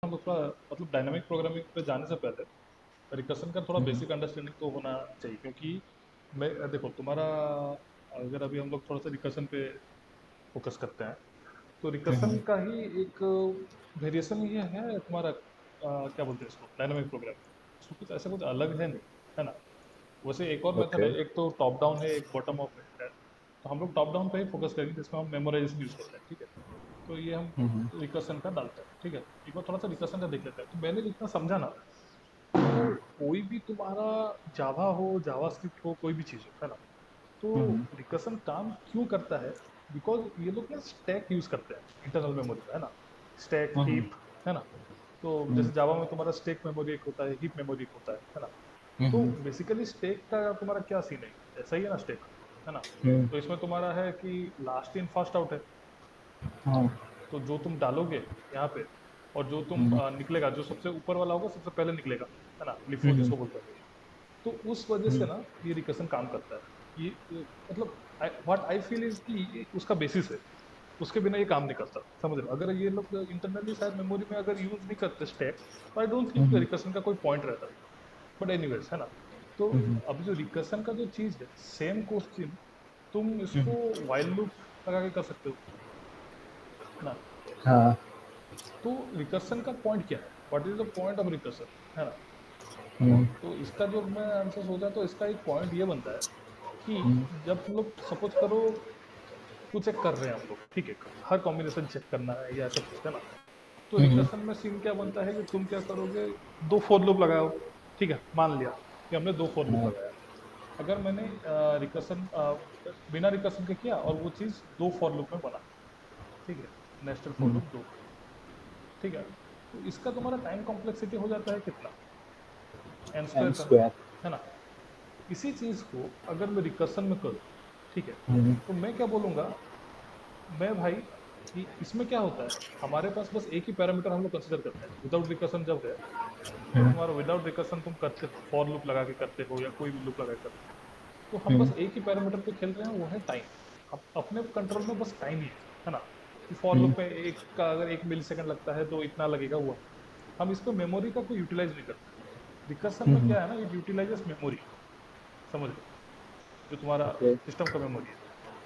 हम लोग थोड़ा मतलब डायनामिक प्रोग्रामिंग पे जाने से पहले रिकर्सन का थोड़ा हम्म, बेसिक अंडरस्टैंडिंग तो होना चाहिए, क्योंकि मैं देखो तुम्हारा, अगर अभी हम लोग थोड़ा सा रिकर्सन पे फोकस करते हैं तो रिकर्सन हम्म, का ही एक वेरिएशन ये है तुम्हारा, क्या बोलते हैं इसको, डायनामिक प्रोग्रामिंग। इसको कुछ ऐसा कुछ अलग है नहीं, है ना। वैसे एक और मेथड ओके। है, एक तो टॉप डाउन है, एक बॉटम अप है। तो हम लोग टॉप डाउन पे ही फोकस करेंगे, जिसमें हम मेमोराइजेशन यूज करते हैं, ठीक है। तो ये हम हम्म, रिकर्सन का डालते हैं, ठीक है। एक बार थोड़ा सा रिकर्सन का देख लेते हैं। तो मैंने जितना समझा ना, तो कोई भी तुम्हारा जावा हो, जावास्क्रिप्ट हो, कोई भी चीज हो, है ना। तो हम्म, रिकर्सन काम क्यों करता है? बिकॉज ये लोग ना स्टैक यूज करते हैं इंटरनल मेमोरी में, है ना। स्टैक, हम्म, हीप, है ना। तो हम्म, जैसे जावा में तुम्हारा स्टैक मेमोरी एक होता है, हीप मेमोरी एक होता है ना। तो हम्म, बेसिकली स्टैक का तुम्हारा क्या सीन है, ऐसा ही है ना स्टैक, है ना। हम्म, तो इसमें तुम्हारा है कि लास्ट इन फर्स्ट आउट है। हाँ, तो जो तुम डालोगे यहाँ पे, और जो तुम हम्म, निकलेगा, जो सबसे ऊपर वाला होगा सबसे पहले निकलेगा, है ना, लिफो हम्म, जिसको बोलते हैं। तो उस वजह से हम्म, ना ये रिकर्सन काम करता है। मतलब व्हाट आई फील इज कि ये उसका बेसिस है। उसके बिना ये काम नहीं करता, समझ रहे हो। अगर ये लोग इंटरनली शायद मेमोरी में अगर यूज नहीं करते स्टैक, तो I don't think hmm, recursion का कोई पॉइंट रहता। बट एनीवेज, है ना। तो हम्म, अब जो रिकर्सन का जो चीज है, सेम क्वेश्चन तुम हम्म, इसको वाइल लूप लगा के कर सकते हो, है ना। हाँ, तो रिकर्सन का पॉइंट क्या है, what is the point of recursion, है ना। हम्म, तो इसका जो मैं आंसर सोचा, तो इसका एक पॉइंट ये बनता है कि हम्म, जब हम लोग सपोज करो कुछ एक कर रहे हैं हम लोग, ठीक है, हर कॉम्बिनेशन चेक करना है या सब कुछ, है ना। तो हम्म, रिकर्सन में सीन क्या बनता है कि तुम क्या करोगे, दो फॉर लूप लगाओ, ठीक है। मान लिया कि हमने दो फॉर लूप हाँ, लगाया। अगर मैंने रिकर्सन बिना रिकर्सन के किया और वो चीज दो फॉर लूप में बना, ठीक है, नेस्टेड फॉर हम्म, लूप दो, ठीक है। तो इसका तुम्हारा टाइम कॉम्प्लेक्सिटी हो जाता है कितना, एन एन स्क्वायर का, स्क्वायर। है ना। इसी चीज को अगर मैं रिकर्सन में करूँ, ठीक है, हम्म, तो मैं क्या बोलूंगा, मैं भाई कि इसमें क्या होता है, हमारे पास बस एक ही पैरामीटर हम लोग कंसिडर करते हैं विदाउट रिकर्सन जब है। जब हम्म, तुम्हारा विदाउट रिकर्सन तुम करते हो, फॉर लूप लगा के करते हो या कोई भी लूप लगा के करते हो, तो हम हम्म, बस एक ही पैरामीटर पे खेल रहे हैं, वो है टाइम। अब अपने कंट्रोल में बस टाइम ही है ना। कि फॉर हम्म, लूप में एक का अगर 1 मिली सेकंड लगता है तो इतना लगेगा, हुआ। हम इस पे मेमोरी का कोई यूटिलाइज नहीं करते। रिकर्सन में हम्म, क्या है ना, इट यूटिलाइजेस मेमोरी, समझ रहे हो, जो तुम्हारा ओके। सिस्टम का मेमोरी है।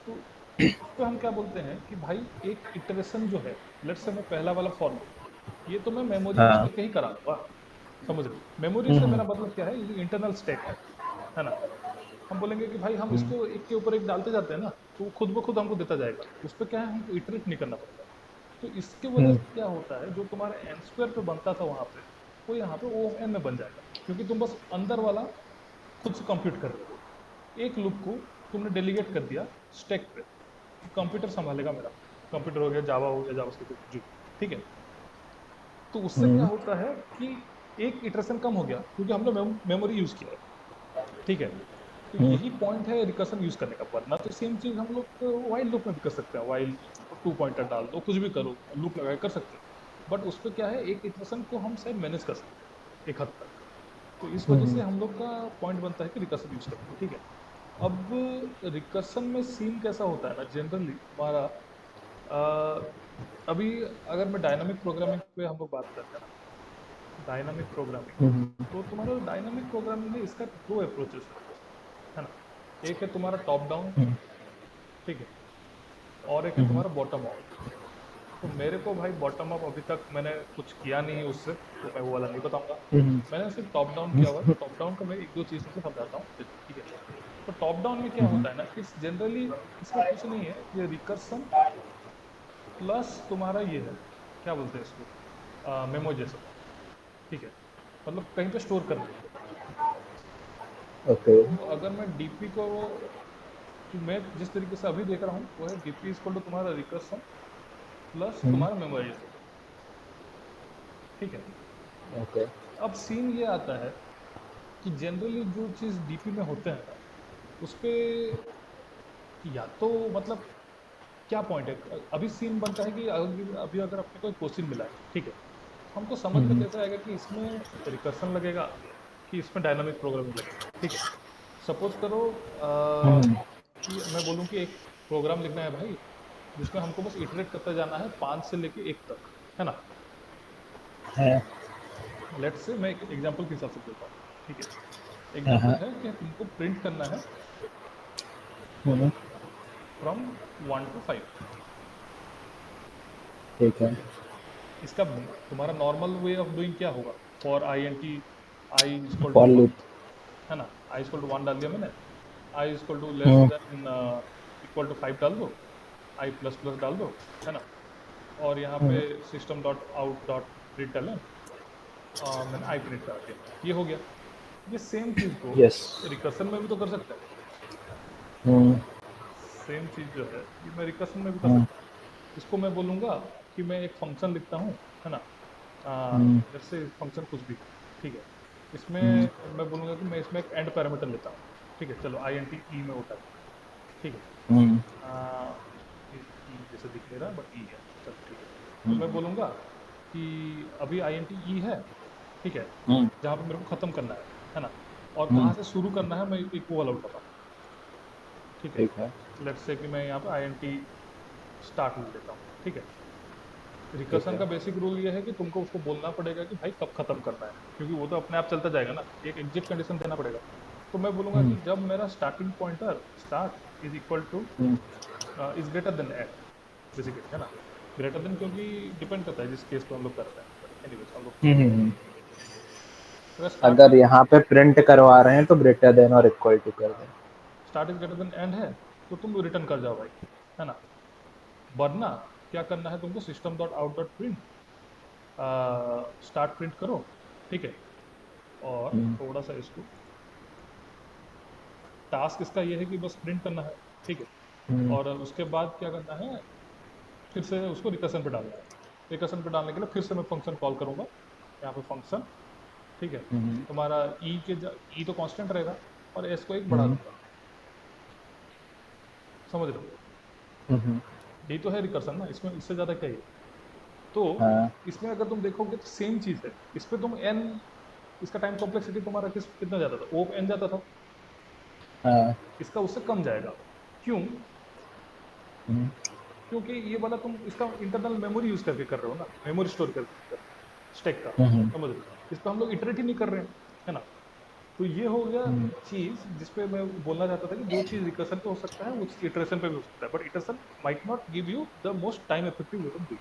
तो उस पे हम क्या बोलते हैं कि भाई एक इटरेशन जो है, लेट्स से मैं पहला वाला फॉर लूप, ये तो मैं मेमोरी यूज हाँ, करके ही करा दूंगा, समझ रहे हो। मेमोरी से हम्म, मेरा मतलब क्या है, ये जो इंटरनल स्टैक है ना। हम बोलेंगे कि भाई हम हम्म, इसको एक के ऊपर एक डालते जाते हैं ना, तो वो खुद ब खुद हमको देता जाएगा। उस पर क्या है, हमको इटरेट नहीं करना पड़ता। तो इसके वजह हम्म, से क्या होता है, जो तुम्हारे एन स्क्वायर पे बनता था वहां पे, वो यहाँ पे ओ एन में बन जाएगा, क्योंकि तुम बस अंदर वाला खुद से कंप्यूट कर रहे हो। एक लूप को तुमने डेलीगेट कर दिया स्टैक पे, कि कंप्यूटर संभालेगा मेरा। कंप्यूटर हो गया, जावा हो गया, जावास्क्रिप्ट हो गया, जो भी, ठीक है। तो उससे क्या हम्म, होता है कि एक इटरेशन कम हो गया, क्योंकि हमने मेमोरी यूज किया है, ठीक है। तो हम्म, यही पॉइंट है रिकर्सन यूज करने का। वरना तो सेम चीज हम लोग वाइल लूप में भी कर सकते हैं, वाइल टू पॉइंटर डाल दो, कुछ भी करो, लूप लगा के कर सकते हो। बट उस पर क्या है, एक इटरेशन को हम शायद मैनेज कर सकते हैं एक हद तक। तो इस वजह हम्म, से हम लोग का पॉइंट बनता है कि रिकर्सन यूज करते हैं, ठीक है। अब रिकर्सन में सीन कैसा होता है ना, जनरली तुम्हारा अभी अगर मैं डायनामिक प्रोग्रामिंग पे हम लोग बात करते हैं ना, डायनामिक प्रोग्रामिंग, हम्म, तो तुम्हारा डायनामिक प्रोग्रामिंग में इसका दो अप्रोचेस है ना। एक है तुम्हारा टॉप डाउन, हम्म, ठीक है, और एक है हम्म, तुम्हारा बॉटम अप। तो मेरे को भाई बॉटम अप अभी तक मैंने कुछ किया नहीं है उससे, तो मैं वो वाला नहीं बताऊंगा। हम्म, मैंने सिर्फ टॉप डाउन किया हुआ है। तो टॉप डाउन का मैं एक दो चीज तुमको समझाता हूँ, ठीक है। तो टॉप डाउन में क्या हम्म, होता है ना, इट्स जनरली, इसमें कुछ नहीं है, ये रिकर्सन प्लस तुम्हारा ये है, क्या बोलते हैं इसको, मेमो जैसा, ठीक है। मतलब कहीं पे स्टोर करना है। ओके। तो अगर मैं डीपी को, जो मैं जिस तरीके से अभी देख रहा हूँ, वो है डीपी इज टू तुम्हारा रिकर्सन प्लस हम्म, तुम्हारा मेमोराइजेशन, ठीक है। ओके। अब सीन ये आता है कि जनरली जो चीज डीपी में होते हैं ना, उस पे या तो मतलब क्या पॉइंट है, अभी सीन बनता है कि अभी अगर अपने को क्वेश्चन मिला है, ठीक है, तो हमको समझ में हम्म, कैसे आएगा कि इसमें रिकर्सन लगेगा कि इसमें डायनामिक प्रोग्रामिंग लगेगा, ठीक है। सपोज करो हम्म, कि मैं बोलूं कि एक प्रोग्राम लिखना है भाई, जिसमें हमको बस इटरेट करते जाना है 5 से लेके 1 तक, है ना। है। लेट्स से मैं एक एग्जांपल के हिसाब से बोलता हूँ, ठीक है। हाँ एग्जांपल हाँ। है कि तुमको प्रिंट करना है हम्म, फ्रॉम 1 to 5। ठीक है। इसका तुम्हारा नॉर्मल वे ऑफ डूइंग क्या होगा? For I N T, I equal to for 1, loop. है ना? आई इक्वल टू 1 डाल दिया मैंने, I equal to less hmm then equal to 5 डाल दो, आई प्लस प्लस डाल दो, है ना? और यहाँ पे hmm, system dot out dot println, मैंने आई प्रिंट कर दिया, ये हो गया। ये सेम चीज को यस। रिकर्सन में भी तो कर सकते हैं। हम्म सेम चीज जो है ये मैं रिकर्सन में भी कर हम्म सकता हूँ। इसको मैं बोलूंगा कि मैं एक फंक्शन लिखता हूँ, है ना? हम्म जैसे फंक्शन कुछ भी, ठीक है। इसमें हम्म मैं बोलूंगा कि मैं इसमें एक एंड पैरामीटर लेता हूँ, ठीक है। चलो आई एन टी ई में उठा दिया, ठीक है। हम्म ई जैसे दिख नहीं रहा बट ई है, चलो ठीक है। तो हम्म मैं बोलूंगा कि अभी आई एन टी ई है, ठीक है, हम्म जहाँ पे मेरे को खत्म करना है ना? और हम्म, कहाँ से शुरू करना है मैं एक वो वाला उठाता हूँ, ठीक है। ठीक है। लेट्स से कि मैं यहाँ पे आई एन टी स्टार्ट ले लेता हूँ, ठीक है। ठीक रिकर्सन है। का बेसिक रूल ये है कि तुमको उसको बोलना पड़ेगा कि भाई कब खत्म करना है, क्योंकि वो तो अपने आप चलता जाएगा ना, एक एग्जिट कंडीशन देना पड़ेगा। तो मैं बोलूंगा हम्म कि जब मेरा starting pointer start is equal to hmm is greater than end, basically, है ना? ग्रेटर देन क्योंकि डिपेंड करता है जिस केस पे हम लोग कर रहे हैं, बट एनीवेज हम लोग हम्म। अगर स्टार्ट अगर यहाँ पे प्रिंट करवा रहे हैं तो ग्रेटर देन और इक्वल टू कर दें। Start is greater than and है तो तुम रिटर्न कर जाओ भाई, है ना? वरना क्या करना है तुमको, system dot out dot print start print करो, ठीक है। और हम्म थोड़ा सा इसको, टास्क इसका ये है कि बस प्रिंट करना है, ठीक है। हम्म और उसके बाद क्या करना है, फिर से उसको रिकर्सन पे डालना है। रिकर्सन पे डालने के लिए फिर से मैं फंक्शन कॉल करूंगा, यहाँ पे फंक्शन, ठीक है। हम्म तुम्हारा ई तो कांस्टेंट रहेगा और एस को एक बढ़ा हम्म दूंगा, समझ रहे हो? हम्म, यही तो है रिकर्सन ना, इसमें इससे ज्यादा क्या है? तो हाँ इसमें अगर तुम देखोगे तो सेम चीज है। इस पे तुम एन, इसका टाइम कॉम्प्लेक्सिटी तुम्हारा कितना जाता था? ओ एन जाता था। हाँ। इसका उससे कम जाएगा। क्यों? हम्म क्योंकि ये वाला तुम इसका इंटरनल मेमोरी यूज करके कर रहे हो ना, मेमोरी स्टोर करके कर रहे हो स्टैक का, हम्म समझ रहे हो? इस पे हम लोग इटरेट ही नहीं कर रहे हैं, है ना? तो ये हो गया हम्म चीज जिसपे मैं बोलना चाहता था कि जो चीज रिकर्सन पे हो सकता है वो चीज इटरेशन पे भी हो सकता है, but iteration might not give you the most time effective way of doing,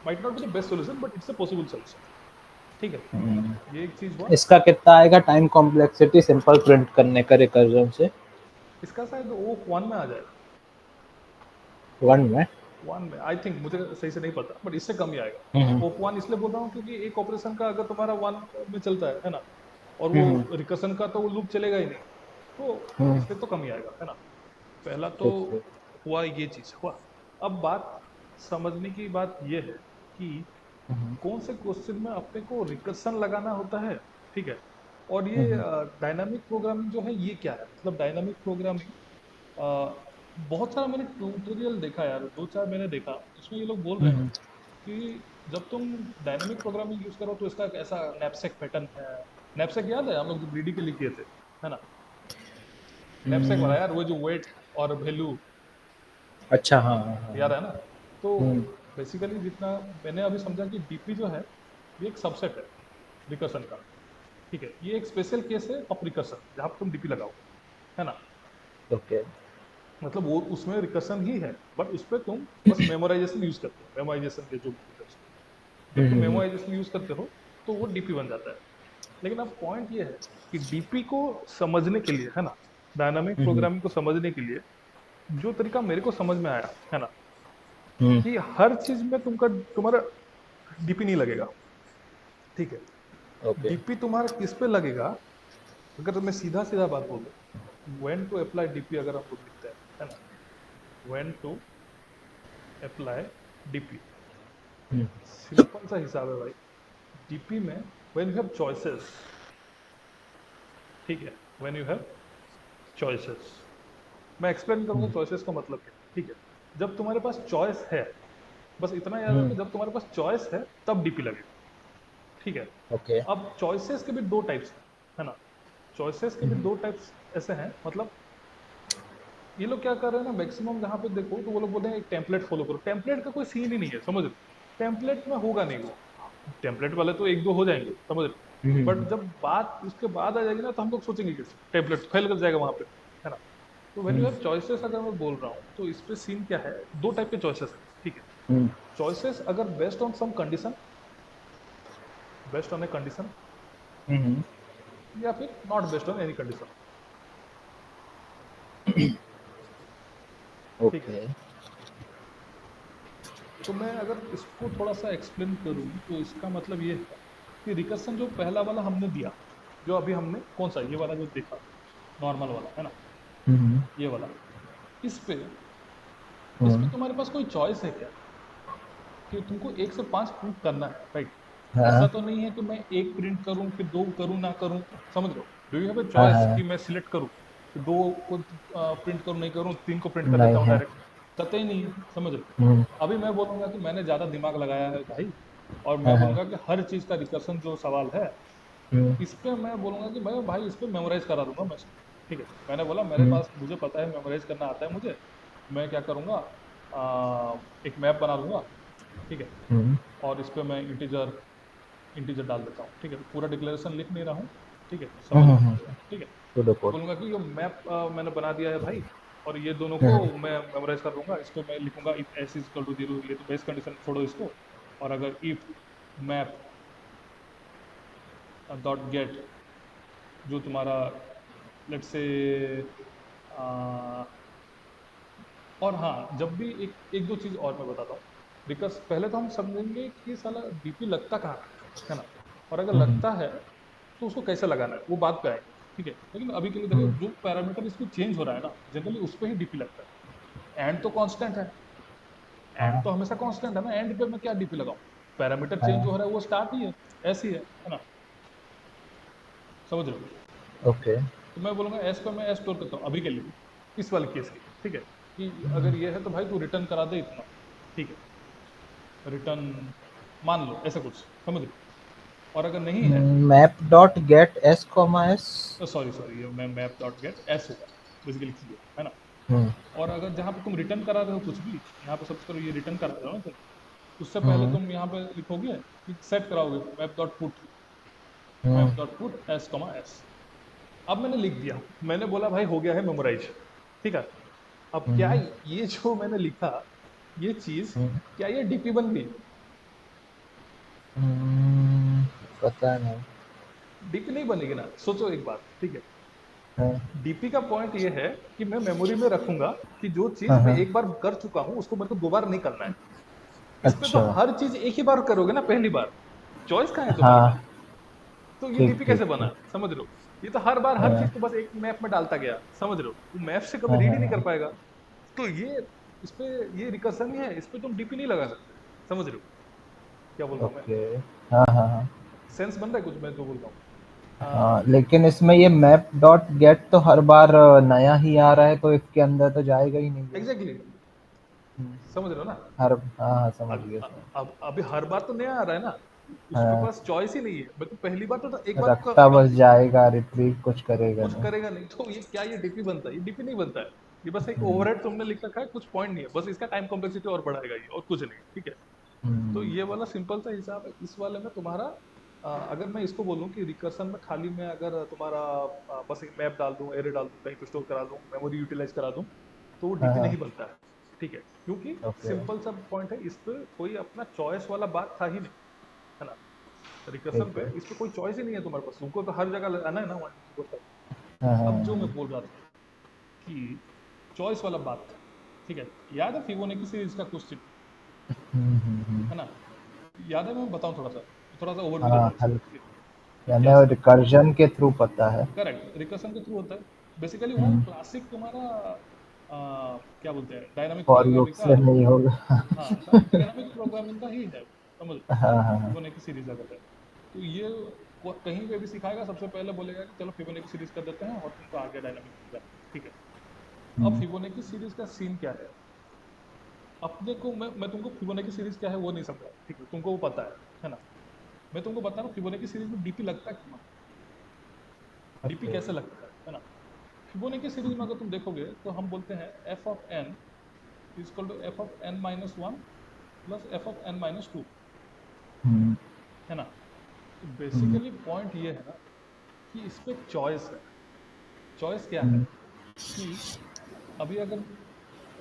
might not be the best solution, but it's a possible solution, ठीक है। हम्म। ये एक चीज हुआ। इसका कितना आएगा टाइम कॉम्प्लेक्सिटी सिंपल प्रिंट करने का रिकर्जन से? इसका शायद वो 1 में आ जाएगा। वन में? 1 में आई थिंक, मुझे सही से नहीं पता, बट इससे कम ही आएगा। हम्म ओप 1 इसलिए बोल रहा हूँ क्योंकि एक ऑपरेशन का अगर तुम्हारा 1 में चलता है ना, और वो हम्म रिकर्सन का तो वो लूप चलेगा ही नहीं, तो हम्म, इससे तो कम ही आएगा, है ना? पहला तो ठीक ठीक। हुआ, ये चीज हुआ। अब बात समझने की बात ये है कि हम्म कौन से क्वेश्चन में अपने को रिकर्सन लगाना होता है, ठीक है। और ये हम्म डायनामिक प्रोग्रामिंग जो है ये क्या है, मतलब डायनामिक प्रोग्रामिंग बहुत सारा मैंने ट्यूटोरियल देखा यार, दो चार मैंने देखा, उसमें ये लोग बोल रहे हैं हम्म कि जब तुम डायनामिक प्रोग्रामिंग यूज करो तो इसका एक ऐसा नैपसेक पैटर्न है। नैपसेक याद है हम लोग जो ग्रीडी के लिए किए थे, है ना? नैपसेक वाला हम्म, यार, वो जो वेट और वैल्यू, अच्छा हाँ हाँ याद हाँ। है ना? तो हम्म बेसिकली जितना मैंने अभी समझा कि डीपी जो है ये एक सबसेट है रिकर्सन का, ठीक है। ये एक स्पेशल केस है ऑफ रिकर्सन जहाँ पे तुम डीपी लगाओगे, है ना? ओके। मतलब वो उसमें रिकर्सन ही है, बट उस पर तुम बस मेमोराइजेशन यूज करते हो, मेमोराइजेशन के जो बोलते हैं उसको। जब तुम हम्म मेमोराइजेशन यूज करते हो तो वो डीपी बन जाता है। लेकिन अब पॉइंट ये है कि डीपी को समझने के लिए, है ना, डायनामिक हम्म प्रोग्रामिंग को समझने के लिए जो तरीका मेरे को समझ में आया, है ना, हम्म, कि हर चीज में तुम्हारा डीपी नहीं लगेगा, ठीक है। ओके। डीपी तुम्हारा किस पे लगेगा? अगर मैं सीधा सीधा बात बोलूं, व्हेन टू अप्लाई डीपी अगर हम लोग लिखते हैं, है ना, when to apply DP, hmm simple सा हिसाब है भाई। डीपी में व्हेन यू हैव चॉइसेस, ठीक है, व्हेन यू हैव चॉइसेस, मैं एक्सप्लेन करूंगा हम्म चॉइसेस का मतलब क्या है, ठीक है। जब तुम्हारे पास चॉइस है, बस इतना याद हम्म, रखो, जब तुम्हारे पास चॉइस है तब डीपी लगेगा, ठीक है। ओके। अब चॉइसेस के भी दो टाइप्स हैं, है ना? चॉइसेस के भी हम्म दो टाइप्स ऐसे हैं, मतलब ये लोग क्या कर रहे हैं ना, मैक्सिमम जहां पे देखो तो वो लोग बोलते हैं एक टेम्पलेट फॉलो करो। टेम्पलेट का कोई सीन ही नहीं है, समझ लो। टेम्पलेट में होगा नहीं वो। टेम्पलेट वाले तो एक दो हो जाएंगे, समझ रहे हो, बट जब बात उसके बाद आ जाएगी ना तो हम लोग सोचेंगे कि टेम्पलेट फेल कर जाएगा वहां पे, है ना। तो व्हेन यू हैव चॉइसेस, अगर मैं बोल रहा हूँ तो इस पे सीन क्या है, दो टाइप के चॉइसेस है, ठीक है। चॉइसेस अगर based on some condition, based on a condition, या फिर not based on any condition, ठीक है। ओके। तो मैं अगर इसको थोड़ा सा एक्सप्लेन करूँ तो इसका मतलब ये है कि रिकर्सन जो पहला वाला हमने दिया, जो अभी हमने कौन सा ये वाला जो देखा, नॉर्मल वाला, है ना, ये वाला, इस पे इस पे तुम्हारे पास कोई चॉइस है क्या कि तुमको 1 से 5 प्रिंट करना है, राइट। ऐसा हाँ तो नहीं है कि मैं एक प्रिंट करूं फिर दो करूं ना करूं, समझ लो। डू यू हैव ए हाँ चॉइस हाँ। कि मैं सिलेक्ट करूं कि दो को प्रिंट करूं नहीं करूं, तीन को प्रिंट कर नहीं देता हूं है। डायरेक्ट, कतई नहीं है, समझ लो। हम्म। अभी मैं बोलूंगा कि मैंने ज्यादा दिमाग लगाया है भाई, और हाँ मैं हाँ। बोलूंगा कि हर चीज का रिकर्सन जो सवाल है, हम्म। इस पे मैं बोलूंगा कि मैं भाई इस पे मेमोराइज करा दूंगा मैं इसको, ठीक है। मैंने बोला मेरे हम्म। पास, मुझे पता है मेमोराइज करना आता है मुझे, मैं क्या करूंगा, एक मैप बना लूंगा, ठीक है। हम्म। और इस पे मैं इंटीजर इंटीजर डाल देता हूँ, ठीक है, पूरा डिक्लेरेशन लिख नहीं रहा हूँ, ठीक है, समझ लो, ठीक है। टू द मैं कोड। बोलूंगा कि ये मैप मैंने बना दिया है भाई, और ये दोनों को हम्म। मैं मेमोराइज कर लूंगा। इस पे मैं लिखूंगा if S is equal to 0, ये तो बेस कंडीशन छोड़ो इसको, और अगर इफ मैप डॉट गेट, जो तुम्हारा लेट्स से, और हाँ, जब भी एक एक दो चीज और मैं बताता हूँ, बिकॉज पहले तो हम समझेंगे कि साला डीपी लगता कहाँ है ना, और अगर हम्म। लगता है तो उसको कैसे लगाना है वो बात पे आएंगे, ठीक है। लेकिन अभी के लिए देखो, हम्म। जो पैरामीटर इसमें चेंज हो रहा है ना, जनरली उस पर ही डीपी लगता है। एंड तो कांस्टेंट है, एंड हाँ तो हमेशा कांस्टेंट है ना, एंड पे मैं क्या डीपी लगाऊं, पैरामीटर चेंज हाँ। हो रहा है वो स्टार्ट ही है, ऐसी है ना, समझ रहे हो। ओके। तो मैं बोलूंगा एस पे मैं एस स्टोर करता हूँ अभी के लिए, इस वाले केस के, ठीक है, कि अगर ये है तो भाई तू रिटर्न करा दे इतना, ठीक है, रिटर्न मान लो ऐसा कुछ, समझ लो। और अगर नहीं है, map dot gate S comma S. तो सॉरी सॉरी, ये मैं मैप डॉट गेट एस होगा, बेसिकली चीजें, है ना। हम्म। और अगर जहां पे तुम रिटर्न करा रहे हो कुछ भी, यहाँ पे सपोज करो ये रिटर्न करा रहे हो ना तुम, उससे पहले हम्म। तुम यहाँ पे लिखोगे कि सेट कराओगे map dot put, hmm. Map dot put S comma S. अब मैंने लिख दिया, मैंने बोला भाई हो गया है मेमोराइज, ठीक है। अब क्या हम्म। ये जो मैंने लिखा, ये चीज, हम्म। क्या ये डीपी बन गई? पता नहीं। डीपी नहीं बनेगी ना, सोचो एक बात, ठीक है। हाँ डीपी का पॉइंट ये है कि मैं मेमोरी में रखूंगा कि जो चीज हाँ मैं हाँ। एक बार कर चुका हूं उसको मेरे को दोबारा नहीं करना है। इस पे तो अच्छा। हर चीज एक ही बार करोगे ना, पहली बार, चॉइस कहाँ है तुम्हारे पास, हाँ। तो ये ठीक डीपी ठीक कैसे बना, ठीक। समझ रहे हो। ये तो हर बार हर हाँ चीज को बस एक मैप में डालता गया, समझ रहे हो, वो मैप से कभी हाँ रीड हाँ ही नहीं कर हाँ। पाएगा। तो ये, इस पे ये रिकर्सन ही है, इस पे तुम डीपी नहीं लगा सकते, समझ रहे हो क्या बोल रहा हूँ मैं। ओके। हाँ हाँ हाँ। सेंस बन रहा है कुछ मैं जो बोल रहा हाँ हूँ। लेकिन इसमें ये मैप डॉट गेट तो हर बार नया ही आ रहा है, तो इसके अंदर तो जाएगा ही नहीं ये। एग्जैक्टली, हम्म। समझ रहे हो ना। हर हाँ हाँ समझ अब गया समझ। अब अभी हर बार तो नया आ रहा है ना, उसके हाँ। पास चॉइस ही नहीं है, मैं तो पहली बार तो एक बार रखता बस जाएगा, रिट्रीव कुछ करेगा कुछ नहीं। करेगा नहीं, तो ये क्या, ये डीपी बनता है? ये डीपी नहीं बनता है, ये बस एक हम्म। ओवरहेड तुमने लिख रखा है, कुछ पॉइंट नहीं है, बस इसका टाइम कॉम्प्लेक्सिटी और बढ़ाएगा ये, और कुछ नहीं, ठीक है। तो हम्म। ये वाला सिंपल सा हिसाब है। इस वाले में तुम्हारा अगर मैं इसको बोलूं कि रिकर्सन में खाली मैं अगर तुम्हारा बस एक मैप डाल दूं, एरे डाल दूं, कहीं पे स्टोर करा दूं, मेमोरी यूटिलाइज करा दूं, तो वो हाँ डीपी हाँ। नहीं बनता है, ठीक है, क्योंकि ओके। सिंपल सा पॉइंट है, इस पे कोई अपना चॉइस वाला बात था ही नहीं, है ना। रिकर्सन ठीक पे है। इस पे कोई चॉइस ही नहीं है तुम्हारे पास, तुमको तो हर जगह लगाना है ना 1 2 3 4 5। हाँ हाँ अब जो हाँ। मैं बोल रहा था कि चॉइस वाला बात था, ठीक है, याद है फिबोनाची सीरीज का क्वेश्चन, है ना, याद है, मैं बताऊं थोड़ा सा ओवरव्यू देता हाँ हूँ हल इसका, कि यानी क्या वो सीन है। रिकर्जन के थ्रू पता है। करेक्ट, रिकर्सन के थ्रू होता है, बेसिकली वो हम्म। क्लासिक तुम्हारा क्या बोलते हैं, डायनामिक फॉर लूप प्रोग्रामिंग का, से नहीं होगा। हाँ डायनामिक प्रोग्रामिंग का ही है, समझ लो, हाँ हाँ हाँ। फिबोनाची सीरीज अगर है तो ये कहीं पे भी सिखाएगा, सबसे पहले बोलेगा कि चलो फिबोनाची सीरीज कर देते हैं और तुमको आ गया डायनामिक प्रोग्रामिंग, ठीक है। अब हम्म। फिबोनाची सीरीज का सीन क्या है, अपने को मैं तुमको फिबोनाची सीरीज क्या है वो नहीं समझा, ठीक है, तुमको वो पता है ना। मैं तुमको बता रहा हूँ फिबोनाची सीरीज में डीपी लगता क्यों है, डीपी ओके। कैसे लगता है ना। फिबोनाची सीरीज में अगर तुम देखोगे तो हम बोलते हैं F of N is equal to F of N minus one plus F of N minus two, hmm. है ना। तो बेसिकली पॉइंट ये है ना कि इस पे चॉइस है। चॉइस क्या है कि अभी अगर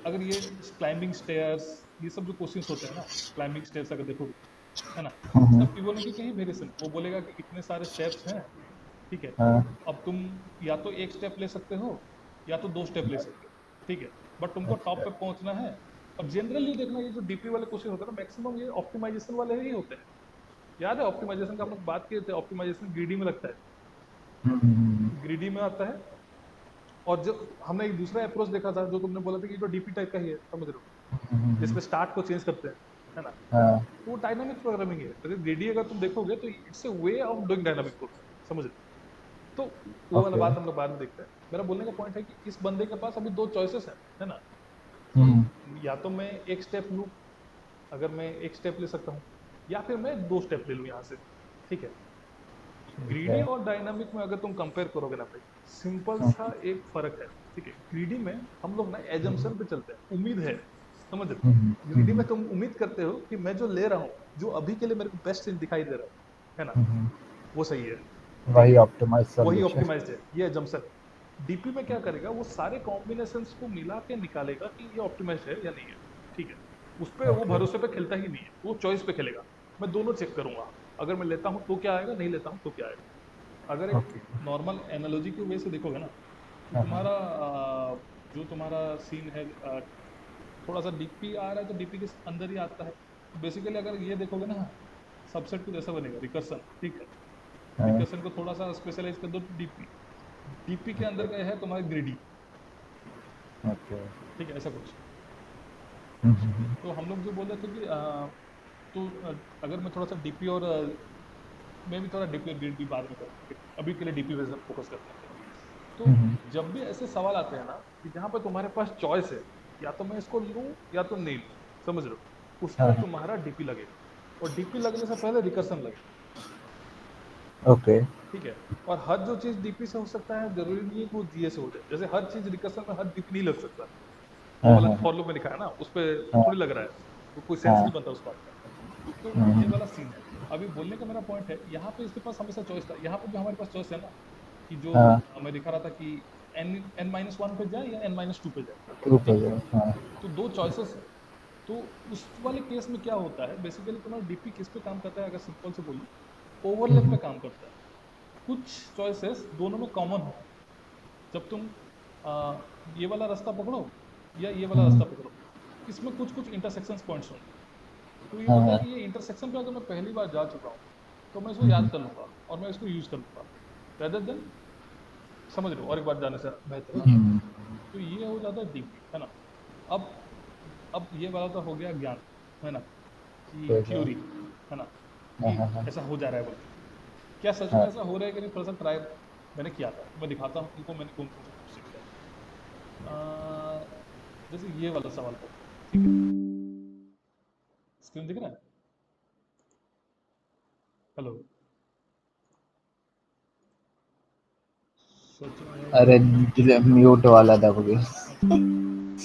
अगर ये क्लाइंबिंग स्टेयर्स, ये सब जो क्वेश्चंस होते हैं ना, क्लाइंबिंग स्टेयर्स अगर देखोगे, है ना, सब फिबोनाची के ही वेरिएशन। वो बोलेगा कि इतने सारे स्टेप्स हैं, ठीक है। हाँ, अब तुम या तो एक स्टेप ले सकते हो या तो दो स्टेप ले सकते हो, ठीक है। बट तुमको टॉप अच्छा। पे पहुंचना है। और जनरली देखना, ये जो डीपी वाले क्वेश्चन होते हैं ना, मैक्सिमम ये ऑप्टिमाइजेशन वाले ही होते हैं। याद है ऑप्टिमाइजेशन का हम लोग बात किए थे, ऑप्टिमाइजेशन ग्रीडी में लगता हम्म, है, ग्रीडी में आता है। और जो हमने एक दूसरा अप्रोच देखा था, जो तुमने बोला था कि जो डीपी टाइप का ही है, समझ रहे हो, जिसमें स्टार्ट को चेंज करते हैं, है ना। हाँ, तो वो डायनामिक प्रोग्रामिंग है। अगर ग्रीडी अगर तुम देखोगे तो it's a way of doing dynamic programming, समझ रहे हो। तो वो वाला ओके। बात हम लोग बाद में देखते हैं। मेरा बोलने का पॉइंट है कि इस बंदे के पास अभी दो चॉइसेस है ना, कि हम्म, या तो मैं एक स्टेप लूँ, अगर मैं एक स्टेप ले सकता हूँ, या फिर मैं दो स्टेप ले लूँ यहाँ से, ठीक है। ठीक ग्रीडी है। और डायनामिक में अगर तुम कंपेयर करोगे ना भाई, सिंपल हम्म, सा एक फर्क है, ठीक है। ग्रीडी में हम लोग ना एजम्पशन पे चलते हैं, उम्मीद है, समझ रहे हो। ग्रीडी में तुम उम्मीद करते हो कि मैं जो ले रहा हूँ, जो अभी के लिए मेरे को बेस्ट चीज दिखाई दे रहा है ना, हम्म, वो सही है, ठीक वही है। ऑप्टिमाइज वही सॉल्यूशन। ऑप्टिमाइज्ड है, ये एजम्पशन है। डीपी में क्या करेगा, वो सारे कॉम्बिनेशंस को मिला के निकालेगा कि ये ऑप्टिमाइज्ड है या नहीं है, ठीक है। उस पे वो ओके। भरोसे पे खेलता ही नहीं है, वो चॉइस पे खेलेगा। मैं दोनों चेक करूंगा, अगर मैं लेता हूँ तो क्या आएगा, नहीं लेता हूँ तो क्या आएगा। अगर एक ओके। नॉर्मल एनालॉजी के वे से देखोगे ना, कि हाँ, हाँ, तुम्हारा जो तुम्हारा सीन है, थोड़ा सा डीपी आ रहा है तो डीपी के अंदर ही आता है। बेसिकली अगर ये देखोगे ना, सबसेट कुछ ऐसा बनेगा, रिकर्सन, ठीक है। हाँ, रिकर्सन को थोड़ा सा स्पेशलाइज कर दो तो डीपी, डीपी के अंदर का है तुम्हारा ग्रीडी, ओके। ठीक है, ऐसा कुछ। हम्म, तो हम लोग जो बोल रहे थे कि तो अगर मैं थोड़ा सा डीपी और मैं भी थोड़ा डीपी और ग्रीडी बाद में करूँगा, अभी के लिए डीपी पे फोकस करते हैं। तो हम्म, जब भी ऐसे सवाल आते हैं ना, कि जहाँ पर तुम्हारे पास चॉइस है, या तो मैं इसको लूं या तो नहीं लूं, समझ रहे हो, उस हाँ, पे हाँ, तुम्हारा डीपी लगेगा। और डीपी लगने से पहले रिकर्सन लगेगा, ओके। ठीक है। और हर जो चीज डीपी से हो सकता है, जरूरी नहीं है कि वो जीए से हो जाए। जैसे हर चीज रिकर्सन में, हर डीपी नहीं लग सकता। वो हाँ, वाला हाँ, जो फॉर लूप में लिखा है ना, उस पे हाँ, थोड़ी लग रहा है, तो कोई सेंस हाँ, नहीं बनता उस बात का। तो ये हम्म, वाला सीन है। अभी बोलने का मेरा पॉइंट है, यहाँ पे इसके पास हमेशा चॉइस था। यहाँ पे भी हमारे पास चॉइस है ना, कि जो हाँ, मैं दिखा रहा था कि एन एन माइनस वन पे जाए या एन माइनस टू पे जाए, ट्रू पे ठीक है। जाओ, हाँ। तो दो चॉइसेस है। तो उस वाले केस में क्या होता है, बेसिकली तुम्हारा डीपी किस पे काम करता है, अगर सिंपल से बोलूं, ओवरलैप पे हम्म, काम करता है। कुछ चॉइसेस दोनों में कॉमन होते हैं। जब तुम ये वाला रास्ता पकड़ो या ये वाला हम्म, रास्ता पकड़ो, इसमें कुछ कुछ इंटरसेक्शन पॉइंट्स होंगे। तो ये बोलता है हाँ, कि ये इंटरसेक्शन पे अगर मैं पहली बार जा चुका हूँ, तो मैं इसको हम्म, याद कर लूंगा और मैं इसको यूज कर लूंगा, रेदर देन, समझ रहे हो, और एक बार जाने से बेहतर है। हम्म, तो ये हो जाता है डीपी, है ना। अब अब ये वाला तो हो गया ज्ञान, है ना, कि ठीक है। थ्योरी, है ना, हाँ, कि हाँ, हाँ, ऐसा हो जा रहा है बोल के। क्या सच में हाँ, ऐसा हो रहा है कि नहीं, थोड़ा सा ट्राई मैंने किया था, मैं दिखाता हूँ तुमको मैंने कौन कौन सा क्वेश्चन किया था। जैसे ये वाला सवाल पकड़ो, ठीक है। स्क्रीन दिख रहा है? हेलो। सच में कि अरे म्यूट वाला दब गया। अच्छा,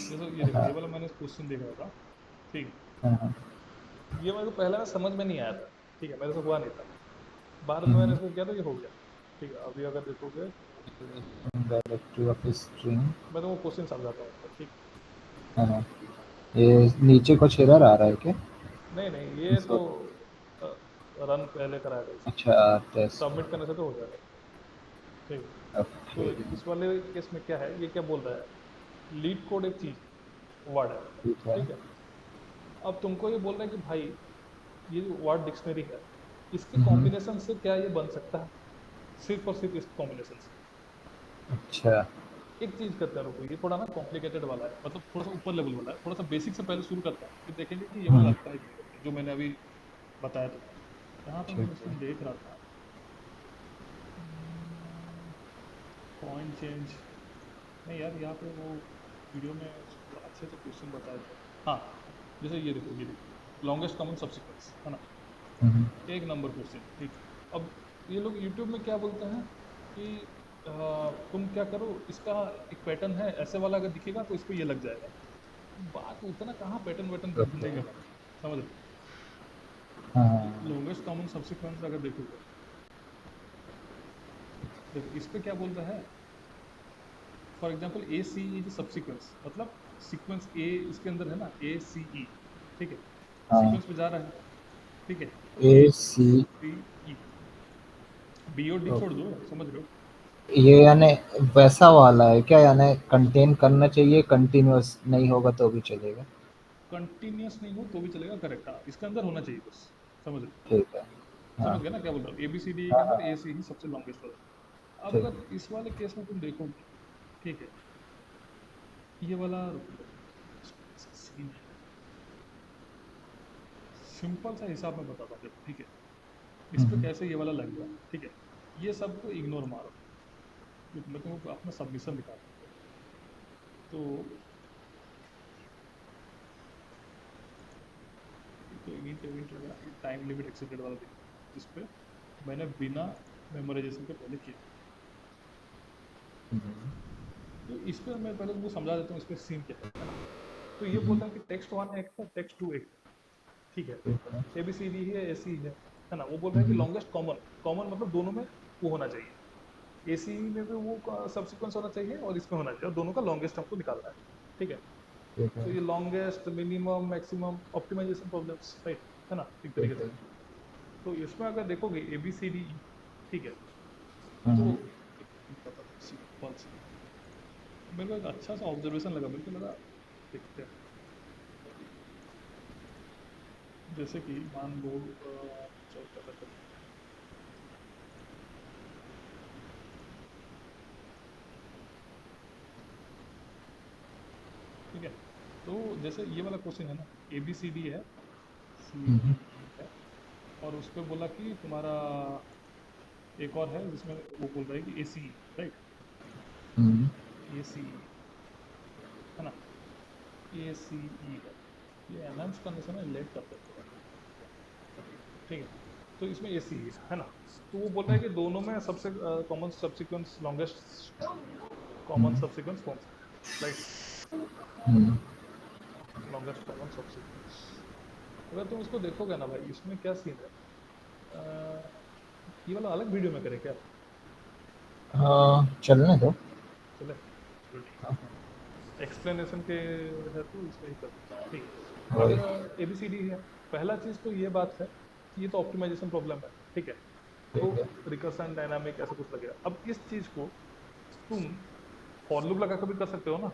जैसे ये देखो, हाँ, ये वाला मैंने क्वेश्चन देखा था, ठीक। हाँ, हाँ, ये मेरे को पहले में समझ में नहीं आया था, ठीक है, मेरे से हुआ नहीं था। बाद में मैंने हम्म, इसको किया तो ये हो गया, ठीक है। अभी अगर देखोगे, डायरेक्टरी ऑफ स्ट्रिंग। मैं तुमको क्वेश्चन समझाता हूँ इसका, ठीक। हाँ, हाँ, ये नीचे कुछ एरर आ रहा है क्या? नहीं नहीं, ये तो इसको। रन पहले कराया था इसको, अच्छा, टेस्ट। सबमिट करने से तो हो जाएगा, ठीक। ओके। तो इस वाले केस में क्या है, ये क्या बोल रहा है, लीड कोड एक चीज वर्ड है, ठीक है। ठीक है। अब तुमको ये बोल रहा है कि भाई, ये जो वर्ड डिक्शनरी है, इसके हम्म, कॉम्बिनेशन से क्या ये बन सकता है, सिर्फ और सिर्फ इस कॉम्बिनेशन से। अच्छा। एक चीज करते हैं, रुको, ये थोड़ा ना कॉम्प्लिकेटेड वाला है, मतलब थोड़ा सा ऊपर लेवल वाला है, थोड़ा सा बेसिक से पहले शुरू करते हैं, फिर देखेंगे कि ये वाला हम्म, लगता है कि नहीं करता, जो मैंने अभी बताया तुमको। यहाँ पे मैं ठीक क्वेश्चन है। देख रहा था, पॉइंट चेंज, नहीं यार, यहाँ पे वो वीडियो में थोड़ा अच्छे से क्वेश्चन बताए थे। हाँ, जैसे ये देखो, ये देखो, लॉन्गेस्ट कॉमन सब्सिक्वेंस, है ना, हम्म, एक नंबर क्वेश्चन, ठीक। अब ये लोग यूट्यूब में क्या बोलते हैं कि तुम क्या करो, इसका एक पैटर्न है ऐसे वाला, अगर दिखेगा तो इस पे ये लग जाएगा। बात उतना कहाँ पैटर्न वैटर्न ओके। ढूंढने का, समझ रहे हो। हाँ। लॉन्गेस्ट कॉमन सब्सिक्वेंस अगर देखोगे, देखो इस पे क्या बोल रहा है, for example A C is subsequence, मतलब सीक्वेंस ए इसके अंदर है ना, ए सी ई, ठीक है, हाँ। सीक्वेंस में जा रहा है, ठीक है, ए ए सी। सी ई, बी और डी छोड़ दो, समझ रहे हो। ये यानी वैसा वाला है क्या, यानी कंटेन करना चाहिए, कंटिन्यूअस नहीं होगा तो भी चलेगा? कंटिन्यूअस नहीं हो तो भी चलेगा, करेक्ट, हाँ इसके अंदर होना चाहिए बस, समझ रहे हो। ठीक है। हाँ। समझ गया ना क्या बोल रहा हूँ, ए बी सी डी के हाँ अंदर हाँ। ए सी ही सबसे लॉन्गेस्ट होता है। अब ठीक अगर है। इस वाले केस में तुम देखोगे, ठीक है, ये वाला सीन है, सिंपल सा हिसाब मैं बताता हूँ देखो, ठीक है, इस पे हम्म, कैसे ये वाला लगेगा, ठीक है, ये सबको इग्नोर मारो, देखो मैं तुमको अपना सबमिशन दिखाता हूँ, तो तो इवेंट इवेंट वगैरह टाइम लिमिट एक्सीडेड वाला देखो, जिस पे मैंने बिना मेमोराइजेशन के पहले किया, हम्म, तो इस पे मैं पहले तुमको समझा देता हूँ इस पे सीन क्या है ना। तो ये हम्म, बोलता है कि टेक्स्ट वन एक था, टेक्स्ट टू एक था, ठीक है, ठीक है। ए बी सी डी है, ए सी है ना, वो बोल रहा है कि हम्म, लॉन्गेस्ट कॉमन, कॉमन मतलब दोनों में वो होना चाहिए, ए सी में भी वो सब्सिक्वेंस होना चाहिए और इसमें होना चाहिए, और दोनों का लॉन्गेस्ट हमको निकालना है, ठीक है। ठीक है। तो ये longest, minimum, maximum optimization problems, right, है ना, एक तरीके ठीक से। है। तो इसमें अगर देखोगे ए बी सी डी, ठीक है, तो हम्म, सिंपल सा मेरे को एक अच्छा सा ऑब्जर्वेशन लगा, मेरे को लगा देखते हैं, जैसे कि मान लो चलो पहले तो, ठीक है, तो जैसे ये वाला क्वेश्चन है ना, ए बी सी डी है, सी हम्म, ई है, और उस पे बोला कि तुम्हारा एक और है जिसमें वो बोल रहा है कि ए सी, राइट, हम्म, ए सी, है ना, ए सी ई है, ये एनहांस कंडीशन है, लेट कर देते हैं, ठीक है, तो इसमें ए सी है ना, तो वो बोल रहा है कि दोनों में सबसे common subsequence, longest common hmm, subsequence कौन सा है, right, hmm. Longest common subsequence. अगर तुम इसको देखोगे ना भाई, इसमें क्या सीन है, ये वाला अलग वीडियो में करे क्या, हाँ, चलने दो। चले, चलो ठीक है, एक्सप्लेनेशन के है तो इसमें ही करते हैं, ठीक है। वही। अगर ए बी सी डी है, पहला चीज तो ये बात है कि ये तो ऑप्टिमाइजेशन प्रॉब्लम है, ठीक है, तो ठीक है। रिकर्सन डायनामिक ऐसा कुछ लगेगा। अब इस चीज को तुम फॉर लूप लगा कर भी कर सकते हो ना,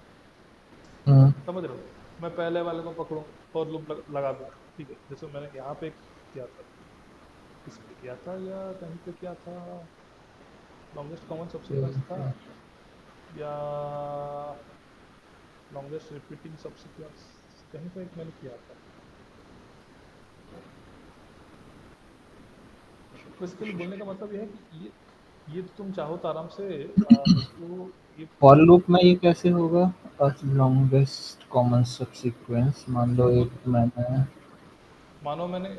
हम्म, समझ रहे हो, मैं पहले वाले को पकड़ूं, फॉर लूप लगा दूं, ठीक है, जैसे मैंने यहाँ पे किया था, इस पे किया था या कहीं पे किया था, लॉन्गेस्ट कॉमन सब्सिक्वेंस था, या लॉन्गेस्ट रिपीटिंग सब्सिक्वेंस, कहीं पे एक मैंने किया था। बेसिकली बोलने का मतलब ये है कि ये तो तुम चाहो तो आराम से इसको ये फॉर लूप में ये कैसे होगा? लॉन्गेस्ट कॉमन सबसीक्वेंस, मान लो वो, एक मैंने मानो मैंने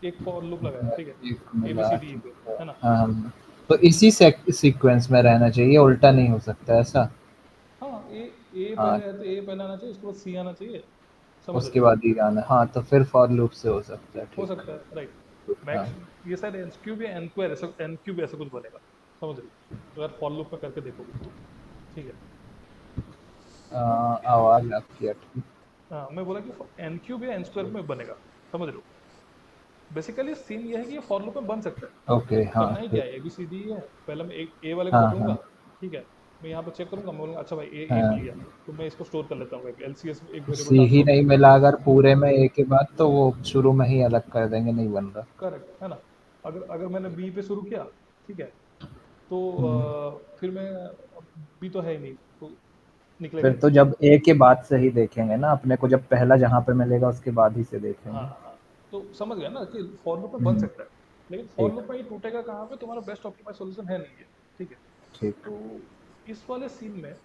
एक फॉर लूप लगाया, ठीक है, एक ए बी मिला, सी डी ठीक पे, है। है ना, हाँ, तो इसी सीक्वेंस में रहना चाहिए, उल्टा नहीं हो सकता ऐसा? हाँ ए हाँ, पहले है तो ए पहले आना चाहिए, उसके बाद सी आना चाहिए, समझ रहे उसके हो, बाद ही गाना, हाँ तो फिर फॉर लूप से हो सकता है, हो ठीक सकता है, राइट, है। हाँ। मैक्स, ये शायद एन क्यूब या एन क्यूब ऐसा, एन क्यूब ऐसा कुछ बनेगा, समझ रहे हो, अगर फॉर लूप में करके देखोगे तो, ठीक है, आवाज आपकी अटकी। हाँ मैं बोला कि एन क्यूब या एन स्क्वायर में बनेगा, समझ रहे हो, बेसिकली सीन ये है कि ये फॉर लूप में बन सकता है। ओके, हाँ करना ही क्या ठीक। है, ए बी सी डी है, पहले मैं एक ए वाले को हाँ पकड़ूंगा, हाँ। ठीक है, मैं यहाँ पे चेक करूंगा, मैं बोलूंगा अच्छा भाई ए मिल हाँ, गया, तो मैं इसको स्टोर कर लेता हूँ, एल सी एस में एक वेरिएबल सी डालता ही हूँ, नहीं मिला अगर पूरे में ए के बाद, तो वो शुरू में ही अलग कर देंगे, नहीं बन रहा। करेक्ट है ना, अगर अगर मैंने बी पे शुरू किया, ठीक है, तो हम्म। फिर मैं, बी तो है ही नहीं, तो निकलेगा फिर ही नहीं। तो जब ए के बाद से ही देखेंगे ना अपने को, जब पहला जहाँ पे मिलेगा उसके बाद ही से हाँ देखेंगे। हाँ, तो समझ गया ना कि फॉर लूप में बन हम्म, सकता है, लेकिन फॉर ठीक लूप में ये टूटेगा कहाँ पे, तुम्हारा बेस्ट ऑप्टिमाइज सॉल्यूशन है नहीं है, ठीक है। ठीक। तो इस वाले सीन में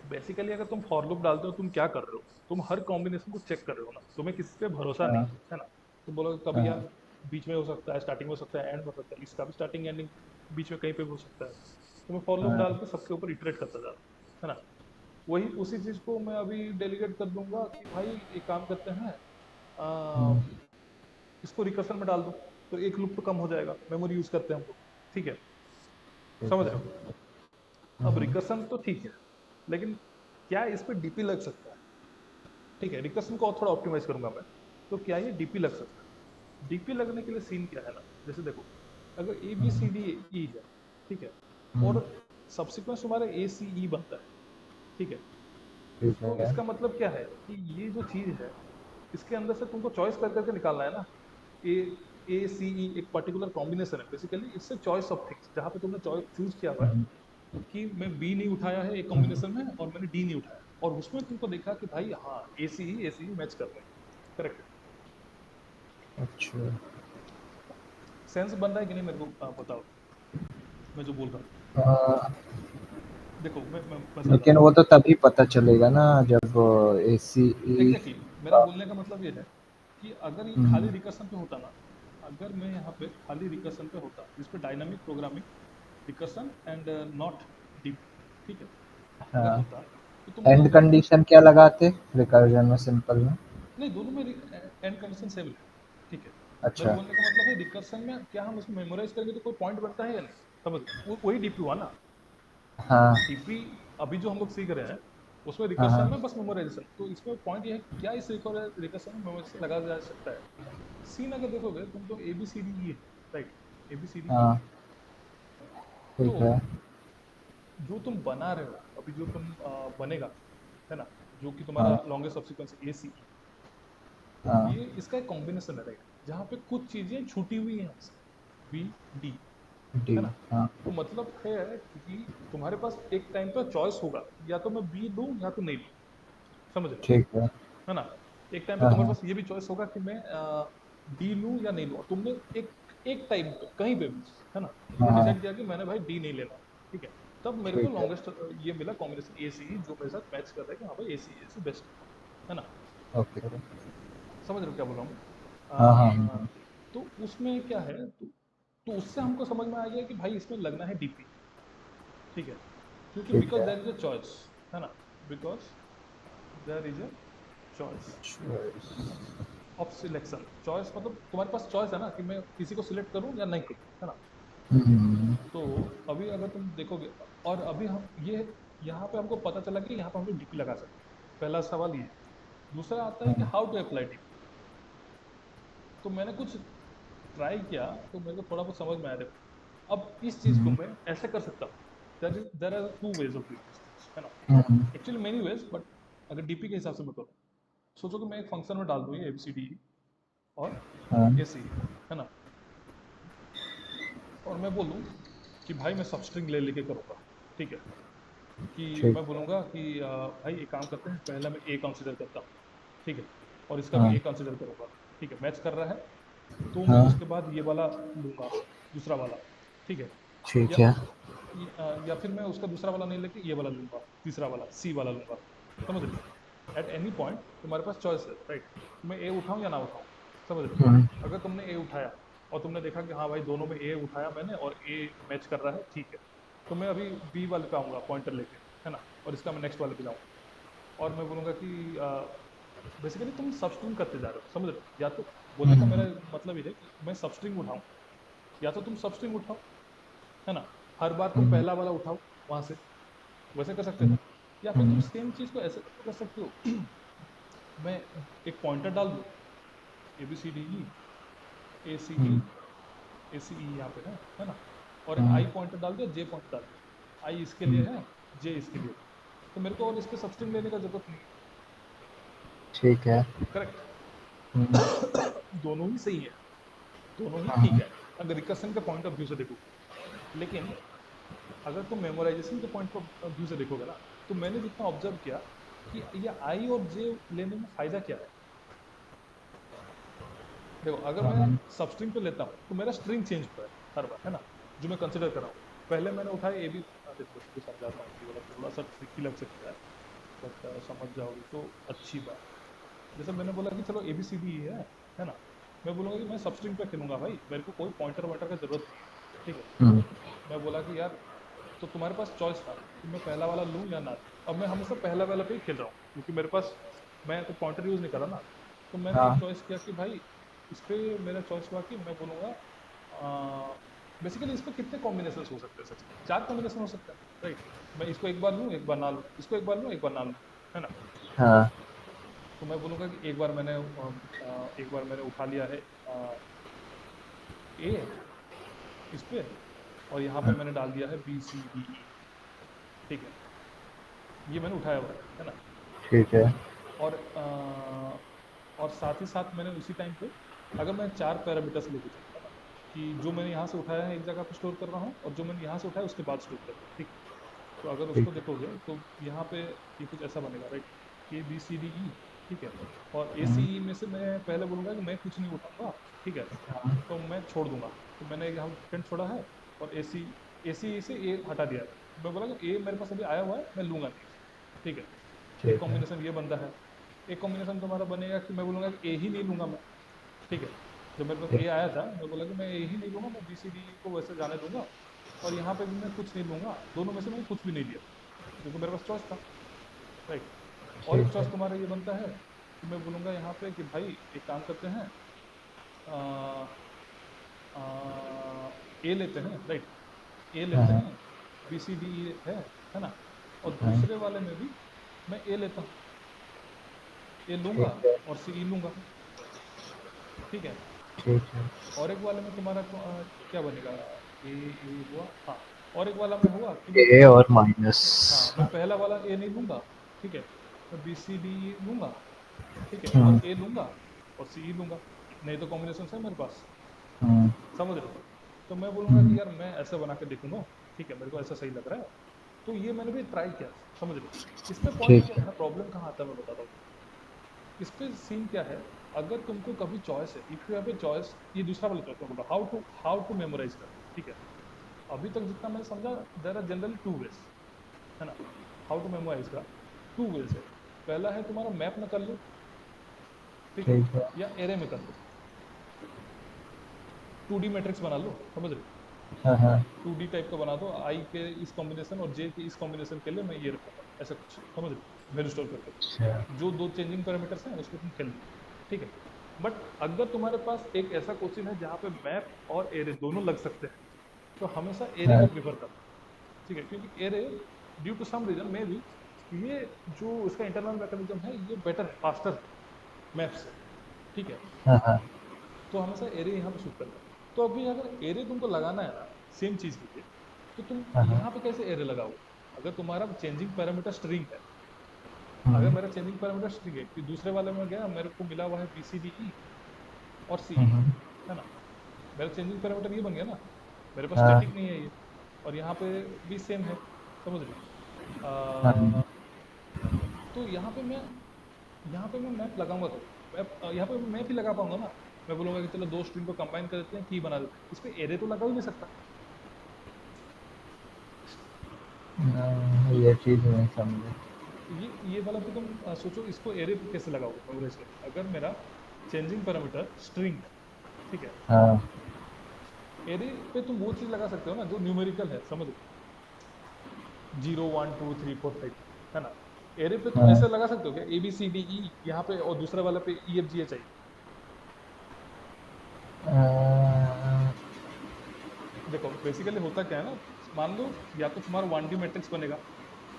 बेसिकली अगर तुम फॉर लूप डालते हो, तुम क्या कर रहे हो, तुम हर कॉम्बिनेशन को चेक कर रहे हो ना, तुम्हें किसी पे भरोसा नहीं हाँ है ना, तुम बोलोगे कभी हाँ यार बीच में हो सकता है, स्टार्टिंग में हो सकता है, एंड में हो सकता है, इसका भी स्टार्टिंग एंडिंग बीच में कहीं पे भी हो सकता है, तो मैं फॉर लूप डाल हाँ। के सबके ऊपर इटरेट करता जा रहा हूँ, है ना। वही उसी चीज को मैं अभी डेलीगेट कर दूंगा कि भाई एक काम करते हैं, हम्म, इसको रिकर्सन में डाल दो, तो एक लूप तो कम हो जाएगा, मेमोरी यूज करते हैं हम लोग, ठीक है, ठीक समझ है। रहे हो? अब रिकर्सन तो ठीक है, लेकिन क्या इस पे डीपी लग सकता है? ठीक है, रिकर्सन को और थोड़ा ऑप्टिमाइज करूंगा मैं, तो क्या ये डीपी लग सकता है? डीपी लगने के लिए सीन क्या है ना, जैसे देखो, अगर ए बी सी डी ई है, ठीक है, और सब्सिक्वेंस तुम्हारा ए सी ई बनता है, ठीक है, ठीक तो है। इसका मतलब क्या है कि ये जो चीज है, इसके अंदर से तुमको चॉइस कर करके निकालना है ना। ए ए सी ई एक पर्टिकुलर कॉम्बिनेशन है बेसिकली, इससे चॉइस ऑफ थिंग्स, जहां पे तुमने चॉइस चूज किया हुआ है कि मैं बी नहीं उठाया है एक कॉम्बिनेशन में, और मैंने डी नहीं उठाया, और उसमें तुमको देखा कि भाई हाँ ए सी ही मैच कर रहे हैं, करेक्ट? अच्छा। सेंस बन रहा है कि नहीं मेरे को बताओ, मैं जो बोल रहा हूँ। आ, देखो मैं लेकिन समझाता हूँ। वो तो तभी पता चलेगा ना जब एसी। एग्जैक्टली मेरा बोलने का मतलब ये है कि अगर ये खाली रिकर्सन पे होता ना, अगर मैं यहाँ पे खाली रिकर्सन पे होता जिस पे dynamic programming recursion and not deep, ठीक है, अगर हाँ, होता तो तुम एंड बोलोगे, कंडीशन क्या लगाते रिकर्जन में, सिंपल में? नहीं दोनों में एंड कंडीशन सेम है, ठीक है, मेरे अच्छा। बोलने का मतलब है रिकर्सन में क्या हम उसको मेमोराइज करेंगे तो कोई पॉइंट बनता है या नहीं, समझ, वही डीपी हुआ ना। हाँ डीपी अभी जो हम लोग सीख रहे हैं उसमें हाँ रिकर्सन हाँ में बस मेमोराइजेशन, तो इसमें पॉइंट ये है कि क्या इस रिकर्सन में मेमोराइजेशन लगा जा सकता है? सीन अगर देखोगे तुम, तो ए बी सी डी ई है, right, A B C D E, हाँ। तो ठीक है। जो तुम बना रहे हो अभी, जो तुम बनेगा, है ना, जो कि तुम्हारा हाँ लॉन्गेस्ट सब्सिक्वेंस ए सी ई, हाँ। ये इसका एक कॉम्बिनेशन है, राइट, जहाँ पे कुछ चीजें छूटी हुई हैं हमसे, बी डी, डी। है ना, हाँ। तो मतलब है कि तुम्हारे पास एक टाइम पर चॉइस होगा, या तो मैं बी लूं या तो नहीं लूं, समझ रहे हो? ठीक है। है ना, एक टाइम पे हाँ तुम्हारे हाँ पास ये भी चॉइस होगा कि मैं डी लूं या नहीं लूं, तुमने एक एक टाइम पे कहीं पे भी, है ना, तुमने हाँ। डिसाइड किया कि मैंने भाई डी नहीं लेना, ठीक है, तब मेरे को ठीक है। लॉन्गेस्ट ये मिला कॉम्बिनेशन ए सी ई, जो मेरे साथ मैच कर रहा है कि हाँ भाई ए सी बेस्ट है ना, ओके। समझ रहे हो क्या बोल रहा हूँ? हाँ हाँ तो उसमें क्या है, तो उससे हमको समझ में आ गया कि भाई इसमें लगना है डीपी, ठीक है, क्योंकि ठीक बिकॉज है। देयर इज अ चॉइस, है ना, because there is a choice of selection, choice मतलब तुम्हारे पास चॉइस है ना कि मैं किसी को सिलेक्ट करूं या नहीं करूं, है ना। हम्म, तो अभी अगर तुम देखोगे, और अभी हम ये यहाँ पे हमको पता चला कि यहाँ पे हम लोग डीपी लगा सकते हैं, पहला सवाल ये है। दूसरा आता है कि हाँ, हाउ टू अप्लाई डीपी, तो मैंने कुछ ट्राई किया, तो मेरे को थोड़ा बहुत समझ में आया, देखो अब इस चीज को मैं ऐसे कर सकता हूँ, there are two ways of doing this things, है ना, hmm, actually many ways, but अगर डीपी के हिसाब से मैं करूँ, सोचो कि मैं एक फंक्शन में डाल दूँ ये ABCD और हाँ, AC, है ना, और मैं बोलूँ कि भाई मैं सबस्ट्रिंग ले लेके करूँगा, ठीक है, कि ठीक मैं है। बोलूँगा कि भाई एक काम करते हैं, पहला मैं ए कंसिडर करता हूँ, ठीक है, और इसका भी हाँ ए कंसिडर करूँगा, ठीक है, मैच कर रहा है, तो मैं हाँ। उसके बाद ये वाला लूँगा, दूसरा वाला, ठीक है, ठीक या है। या फिर मैं उसका दूसरा वाला नहीं लेके ये वाला लूँगा, तीसरा वाला सी वाला लूँगा, समझ रहे हो? एट एनी पॉइंट तुम्हारे पास चॉइस है, राइट, मैं ए उठाऊँ या ना उठाऊँ, समझ रहे हो? अगर तुमने ए उठाया और तुमने देखा कि हाँ भाई दोनों में ए उठाया मैंने और ए मैच कर रहा है, ठीक है, तो मैं अभी बी वाले पे आऊँगा पॉइंटर लेके, है ना, और इसका मैं नेक्स्ट वाले पे जाऊँगा, और मैं बोलूँगा कि बेसिकली तुम सबस्ट्रिंग करते जा रहे हो, समझ रहे हो? या तो बोलने का मेरा मतलब ये है कि मैं सबस्ट्रिंग उठाऊँ, या तो तुम सबस्ट्रिंग उठाओ, है ना, हर बार तुम पहला वाला उठाओ वहां से, वैसे कर सकते हो, या फिर तुम सेम चीज को ऐसे कर सकते हो, मैं एक पॉइंटर डाल दूं, ABCDE ACE ACE यहाँ पे है ना, और एक आई पॉइंटर डाल दिया, जे पॉइंटर डाल दिया, आई इसके लिए है, जे इसके लिए, तो मेरे को और इस पे सबस्ट्रिंग लेने का जरूरत नहीं है, ठीक है। करेक्ट? हम्म, दोनों ही सही है, दोनों ही ठीक हाँ, है अगर रिकर्सन के पॉइंट ऑफ व्यू से देखो, लेकिन अगर तुम मेमोराइजेशन के पॉइंट ऑफ व्यू से देखोगे ना, तो मैंने जितना ऑब्जर्व किया कि ये आई और जे लेने में फायदा क्या है। देखो अगर मैं हाँ, सबस्ट्रिंग पे लेता हूँ तो मेरा स्ट्रिंग चेंज होता है हर बार, है ना, जो मैं कंसिडर कर रहा हूँ। पहले मैंने उठाया ए बी, देखो तुमको समझाता हूँ, ये वाला थोड़ा सा ट्रिकी लग सकता है, बट समझ जाओगे तो अच्छी बात है। जैसे मैंने बोला कि चलो ABCD है ना, मैं बोलूंगा कि मैं सबस्ट्रिंग पे खेलूंगा भाई, मेरे को कोई पॉइंटर वॉइंटर का जरूरत नहीं है, ठीक है, मैं बोला कि यार, तो तुम्हारे पास चॉइस था कि मैं पहला वाला लूं या ना लूं, अब मैं हमेशा पहला वाला पे ही खेल रहा हूँ, क्योंकि मेरे पास, मैं तो पॉइंटर यूज नहीं कर रहा ना, तो मैंने एक हाँ, चॉइस किया कि भाई इस पे मेरा चॉइस हुआ कि मैं बोलूँगा बेसिकली इस पे कितने कॉम्बिनेशन हो सकते हैं सच में? 4 कॉम्बिनेशन हो सकते हैं, राइट? मैं इसको एक बार लूँ, एक बार ना लूँ, इसको एक बार लूँ, एक बार ना लूँ, है ना? हाँ तो मैं बोलूँगा कि एक बार मैंने उठा लिया है ए इस पे, और यहाँ पे मैंने डाल दिया है बी सी डी ई, ठीक है? ये मैंने उठाया हुआ है ना? ठीक है। और और साथ ही साथ मैंने उसी टाइम पे, अगर मैं 4 पैरामीटर्स लेके चलूँ, है ना? कि जो मैंने यहाँ से उठाया है एक जगह पे स्टोर कर रहा हूँ, और जो मैंने यहाँ से उठाया उसके बाद स्टोर कर रहा हूँ, ठीक है? तो अगर ठीक उसको है। देखोगे तो यहाँ पे ये कुछ ऐसा बनेगा, right? A B C D E, ठीक है? और ए सी हम्म, ई में से मैं पहले बोलूँगा कि मैं कुछ नहीं उठाऊंगा, ठीक है? हाँ, तो मैं छोड़ दूंगा। तो मैंने यहाँ फ्रेंड छोड़ा है, और ए सी से ए हटा दिया है। मैं बोला कि ए मेरे पास अभी आया हुआ है, मैं लूंगा नहीं, ठीक है? एक ठीक है। कॉम्बिनेशन ये बनता है। एक कॉम्बिनेशन तुम्हारा बनेगा कि मैं बोलूंगा कि ए ही नहीं लूंगा मैं, ठीक है? जब मेरे पास ठीक ए आया था, मैं बोला कि मैं ए ही नहीं लूंगा, मैं बी सी डी को वैसे जाने दूंगा, और यहाँ पे भी मैं कुछ नहीं लूंगा, दोनों में से मैंने कुछ भी नहीं लिया क्योंकि मेरे पास चॉइस था, राइट? और एक ठीक चॉइस है। तुम्हारा ये बनता है कि मैं बोलूंगा यहाँ पे कि भाई एक काम करते हैं, ए लेते हैं, राइट? ए हाँ लेते हाँ हैं, बी सी डी ई है ना? और हाँ, दूसरे वाले में भी मैं ए लेता हूँ, ए लूंगा ठीक है। और सी ई लूंगा, ठीक है? ठीक है। और एक वाले में तुम्हारा क्या बनेगा? ए हुआ, हाँ। और एक वाला में हुआ कि मैं ए और माइनस। हाँ, मैं पहला वाला ए नहीं लूंगा, ठीक है? मैं बी सी डी लूंगा, ठीक है? हम्म, और ए लूंगा और सी ई लूंगा, नहीं तो कॉम्बिनेशन है मेरे पास, हम्म, समझ रहे हो? तो मैं बोलूंगा कि हम्म, यार मैं ऐसे बना के देखूंगा, ठीक है? मेरे को ऐसा सही लग रहा है, तो ये मैंने भी ट्राई किया, समझ रहे हो? इसमें पॉइंट ठीक क्या है है। ना, प्रॉब्लम कहाँ आता है मैं बताता हूँ। इस पे सीन क्या है, अगर तुमको कभी चॉइस है, if you have a choice, ये दूसरा वाला चॉइस मैं बोल रहा हूँ, हाउ टू मेमोराइज करना, ठीक है? अभी तक जितना मैंने समझा, there are generally two ways, है ना? हाउ टू मेमोराइज का टू वेज है। पहला है तुम्हारा मैप में कर लो, ठीक है? ठीक है। या एरे में कर लो, 2D मैट्रिक्स बना लो, समझ रहे हो? हाँ हाँ। 2D टाइप का बना दो, आई के इस कॉम्बिनेशन और जे के इस कॉम्बिनेशन के लिए मैं ये रखूंगा, ऐसा कुछ, समझ रहे हो? वैल्यू स्टोर करके अच्छा। जो दो चेंजिंग पैरामीटर्स हैं उसको तुम खेल लो, ठीक है? बट अगर तुम्हारे पास एक ऐसा क्वेश्चन है जहाँ पे मैप और एरे दोनों लग सकते हैं, तो हमेशा एरे को हाँ, प्रीफर करना, ठीक है? क्योंकि array due to some reason may be ये जो इसका इंटरनल मैकेनिज्म है ये बेटर है, फास्टर है मैप से, ठीक है? हाँ हाँ तो हमेशा एरे यहाँ पे शूट करना। तो अभी अगर एरे तुमको लगाना है ना सेम चीज के लिए, तो तुम हाँ हाँ, यहाँ पे कैसे एरे लगाओगे? अगर तुम्हारा चेंजिंग पैरामीटर स्ट्रिंग है, अगर हम्म, मेरा चेंजिंग पैरामीटर स्ट्रिंग है कि दूसरे वाले में गया मेरे को मिला हुआ है बी सी डी ई और सी ई, हम्म, है ना? मेरा चेंजिंग पैरामीटर ये बन गया ना, मेरे पास हाँ स्टैटिक नहीं है ये, और यहाँ पे भी सेम है, समझ रहे हाँ, हो? तो यहाँ पे मैं मैप लगाऊंगा, तो मैप यहाँ पे मैं भी लगा पाऊंगा ना। मैं बोलूंगा कि चलो दो स्ट्रिंग को कंबाइन कर देते हैं, की बना देते हैं, इस पे एरे तो लगा ही नहीं सकता। ये चीज नहीं समझे। ये वाला तो तुम सोचो इसको एरे पे कैसे लगाओगे मेमोराइज करके, अगर मेरा चेंजिंग पैरामीटर स्ट्रिंग है, ठीक है? हाँ एरे पे तुम वो चीज लगा सकते हो ना जो न्यूमेरिकल है, समझ लो, 0 1 2 3 4 5, है ना? एरे पे तुम हाँ, ऐसे लगा सकते हो क्या, ए बी सी डी ई यहाँ पे, और दूसरे वाले पे E F G H I? अ, देखो बेसिकली होता क्या है ना, मान लो या तो तुम्हारा 1D मैट्रिक्स बनेगा,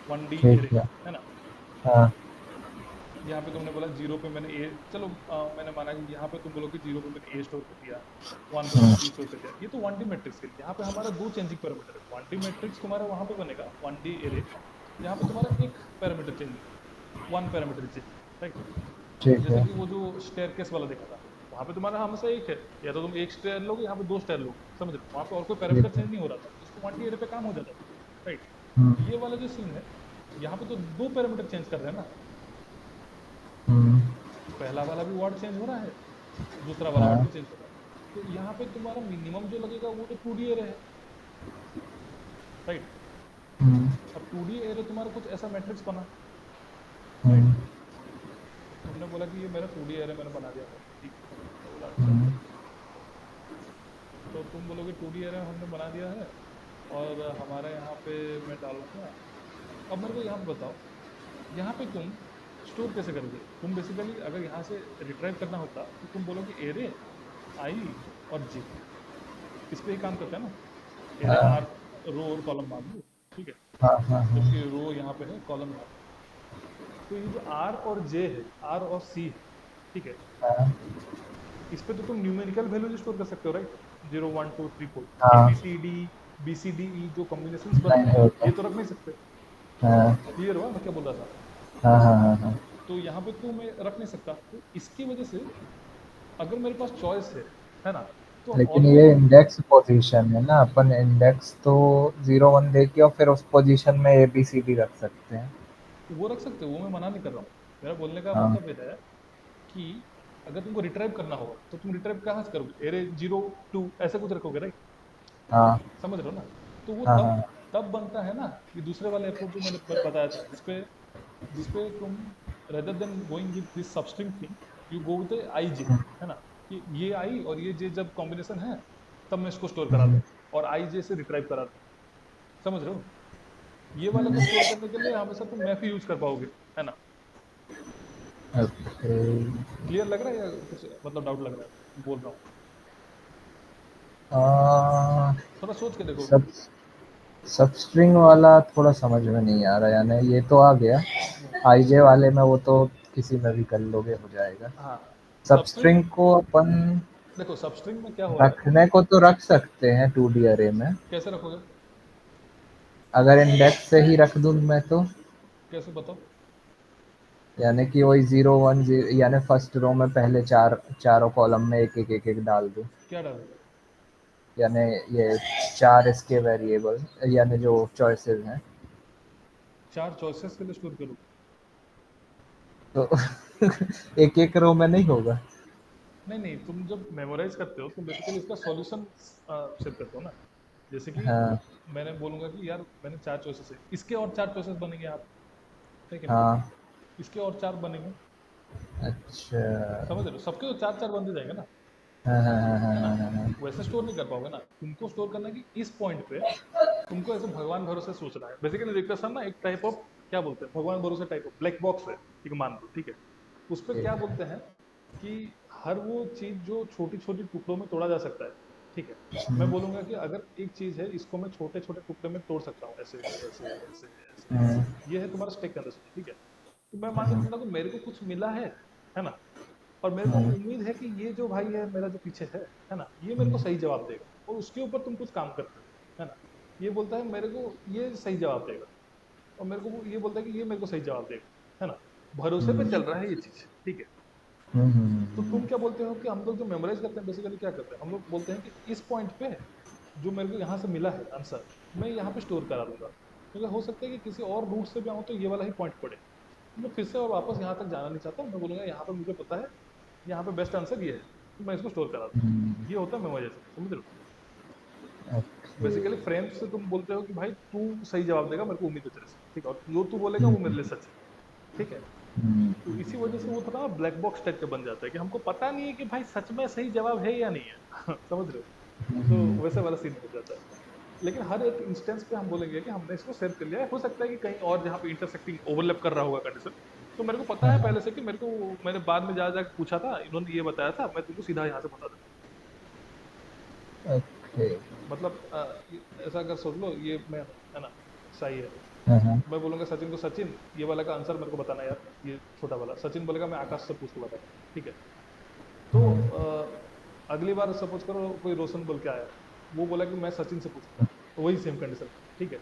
1D एरे, ठीक है। है ना? हाँ यहाँ पे तुमने बोला जीरो पे मैंने ए, चलो मैंने माना कि यहाँ पे तुम बोलो कि जीरो पे मैंने ए स्टोर कर दिया, वन पे मैंने हम्म, बी स्टोर कर दिया, ये तो 1D मैट्रिक्स के लिए। यहाँ पे हमारा दो चेंजिंग पैरामीटर है, 1D मैट्रिक्स तुम्हारा वहां पे बनेगा 1D एरे, यहाँ पे तुम्हारा एक parameter change, one parameter change, right? ठीक जैसे है। कि वो जो स्टेयरकेस वाला देखा था, वहां पे तुम्हारा हमेशा एक है, या तो तुम एक स्टेयर लोगे, यहाँ पे दो स्टेयर लोगे, समझ रहे हो? वहां पे और कोई पैरामीटर ठीक है। चेंज नहीं हो रहा था, इसको 1D एरे पे काम हो जाता था, राइट? हम्म, ये वाला जो सीन है, यहाँ पे तो दो पैरामीटर चेंज कर रहे हैं ना, हम्म, पहला वाला भी वर्ड चेंज हो रहा है, दूसरा वाला वर्ड हाँ, भी चेंज हो रहा है। तो यहाँ पे तुम्हारा मिनिमम जो लगेगा वो तो 2D एरे है, राइट? हम्म, अब 2D एरे तुम्हारा कुछ ऐसा मैट्रिक्स बना, राइट? हम्म, तुमने बोला कि ये मेरा 2D एरे मैंने बना दिया है, ठीक है? मैं बोला अच्छा, हम्म, तो तुम बोलोगे 2D एरे हमने बना दिया है, और हमारे यहाँ पे मैं डालूंगा। अब मेरे को यहाँ पे बताओ, यहाँ पे तुम स्टोर कैसे करोगे? तुम बेसिकली अगर यहाँ से रिट्राइव करना होता तो तुम बोलोगे एरे, आई और जे इस पे ही काम करता है ना। एरे हाँ आर रो और कॉलम मान लो, ठीक है, हाँ हाँ जबकि हाँ रो यहाँ पे है, कॉलम यहाँ पे। तो ये जो आर और जे है, आर और सी है, ठीक है, हाँ इस पे तो तुम न्यूमेरिकल वैल्यूज स्टोर कर सकते हो, राइट। 0 1 2 3 4 ए हाँ, B C D, B C D E जो कॉम्बिनेशंस बनते नहीं हैं होता। ये तो रख नहीं सकते। हाँ क्लियर हुआ मैं क्या बोल रहा था। हाँ हाँ हाँ हाँ। तो यहाँ पे तो मैं रख नहीं सकता, तो इसकी वजह से अगर मेरे पास चॉइस है ना, तो लेकिन ये ऑलमोस्ट इंडेक्स पोजीशन है ना, अपन इंडेक्स तो 0 1 दे के और फिर उस पोजीशन में ए बी सी डी रख सकते हैं। वो रख सकते हो, वो मैं मना नहीं कर रहा हूँ। मेरा बोलने का हाँ मतलब ये है कि अगर तुमको रिट्राइव करना होगा तो तुम रिट्राइव कहाँ से करोगे, एरे 0 2 ऐसे कुछ रखोगे, राइट। हाँ समझ रहे हो ना। तो वो हाँ तब हाँ तब बनता है ना, ये दूसरे वाले अप्रोच जो मैंने बताया था, जिसपे तुम rather than going with this substring thing you go with I J, है ना, कि ये आई और ये जे जब कॉम्बिनेशन है तब मैं इसको स्टोर करा दूं और आई जे से रिट्राइव करा दूं। समझ रहे हो। ये वाला को स्टोर करने के लिए हमेशा तुम मैफ ही यूज कर पाओगे, है ना। ओके। क्लियर लग रहा है या कुछ मतलब डाउट लग रहा है बोल रहा हूँ। आ, थोड़ा सोच के देखो। सब सब स्ट्रिंग वाला थोड़ा समझ में नहीं आ रहा, यानी ये तो आ गया। हम्म, आईजे वाले में वो तो किसी में भी कर लोगे, हो जाएगा। हाँ। सब सबस्ट्रिंग, स्ट्रिंग को अपन देखो सबस्ट्रिंग में क्या हो रहा है, रखने को तो रख सकते हैं 2D अरे में। कैसे रखोगे, अगर इंडेक्स से ही रख दूं मैं तो, कैसे बताओ। यानी कि वही 0 1 0, यानी फर्स्ट रो में पहले चारों कॉलम में एक एक एक एक डाल दूं। क्या डालोगे। यानी ये चार इसके वेरिएबल, यानी जो चॉइसेस हैं, 4 चॉइसेस के लिए स्टोर करोगे। तो एक एक रो में नहीं होगा। नहीं नहीं, तुम जब मेमोराइज करते हो तो बेसिकली इसका सॉल्यूशन सेट करते हो ना। जैसे कि हाँ मैंने बोलूंगा कि यार मैंने 4 चॉइसेस है, इसके और 4 चॉइसेस बनेंगे आप, ठीक है ना, हाँ। इसके और 4 बनेंगे। अच्छा। समझ रहे हो, सबके तो 4 4 बनते जाएंगे ना, हाँ हाँ हाँ हाँ है ना। हाँ हाँ हाँ। वैसे स्टोर नहीं कर पाओगे ना, तुमको स्टोर करना है कि इस पॉइंट पे तुमको ऐसे भगवान भरोसे सोचना है। बेसिकली रिकर्सन ना एक टाइप ऑफ, क्या बोलते हैं, भगवान भरोसे टाइप ऑफ ब्लैक बॉक्स है, ठीक है, मान लो, ठीक है। उस पर क्या बोलते हैं कि हर वो चीज जो छोटी छोटी टुकड़ों में तोड़ा जा सकता है, ठीक है। मैं हम्म, बोलूंगा कि अगर एक चीज है इसको मैं छोटे छोटे टुकड़े में तोड़ सकता हूँ, ऐसे ऐसे ऐसे ऐसे हम्म, ऐसे, ये है तुम्हारा स्टेक का, ठीक है। तो मैं मान के हम्म, चलता हूँ कि मेरे को कुछ मिला है ना, और मेरे को हम्म, उम्मीद है कि ये जो भाई है मेरा जो पीछे है ना, ये मेरे को सही जवाब देगा, और उसके ऊपर तुम कुछ काम करते हो, है ना। ये बोलता है मेरे को ये सही जवाब देगा, और मेरे को वो ये बोलता है कि ये मेरे को सही जवाब देगा, है ना। भरोसे पे हम्म, चल रहा है ये चीज, ठीक है। तो तुम क्या बोलते हो कि हम लोग जो मेमोराइज करते हैं बेसिकली क्या करते हैं, हम लोग बोलते हैं कि इस पॉइंट पे जो मेरे को यहाँ से मिला है आंसर, मैं यहाँ पे स्टोर करा दूंगा, क्योंकि हो सकता है कि किसी और रूट से भी आऊँ तो ये वाला ही पॉइंट पड़े। तो मैं फिर से और वापस यहाँ तक जाना नहीं चाहता, मैं बोलूंगा यहाँ पे मुझे पता है, यहाँ पे बेस्ट आंसर ये है, तो मैं इसको स्टोर करा दूँ। हम्म, ये होता है मेमोराइजेशन, समझ रहे हो। ओके। बेसिकली फ्रेम से तुम बोलते हो कि भाई तू सही जवाब देगा, मेरे को उम्मीद है तेरे से, ठीक है, और जो तू बोलेगा वो मेरे लिए सच है, ठीक है। हम्म, तो इसी वजह से वो थोड़ा ब्लैक बॉक्स टाइप का बन जाता है कि हमको पता नहीं है कि भाई सच में सही जवाब है या नहीं है समझ रहे हो। तो वैसे वाला सीन हो जाता है। लेकिन हर एक इंस्टेंस पे हम बोलेंगे कि हमने इसको सेव कर लिया है, हो सकता है कि कहीं और जहाँ पे इंटरसेक्टिंग ओवरलैप कर रहा होगा कंडीशन, तो मेरे को पता है हाँ, पहले से कि मेरे को, मैंने बाद में जा जाके पूछा था, इन्होंने ये बताया था, मैं तुमको सीधा यहाँ से बता दूँ। ओके। मतलब ऐसा अगर सोच लो, ये मैं हूँ, है ना, सही है। हाँ हाँ मैं बोलूंगा सचिन को, सचिन ये वाला का आंसर मेरे को बताना यार, ये छोटा वाला। सचिन बोलेगा मैं आकाश से पूछ के बताता हूँ, ठीक है। तो हम्म, अगली बार सपोज करो कोई रोशन बोल के आया, वो बोला कि मैं सचिन से पूछूंगा, तो वही सेम कंडीशन, ठीक है।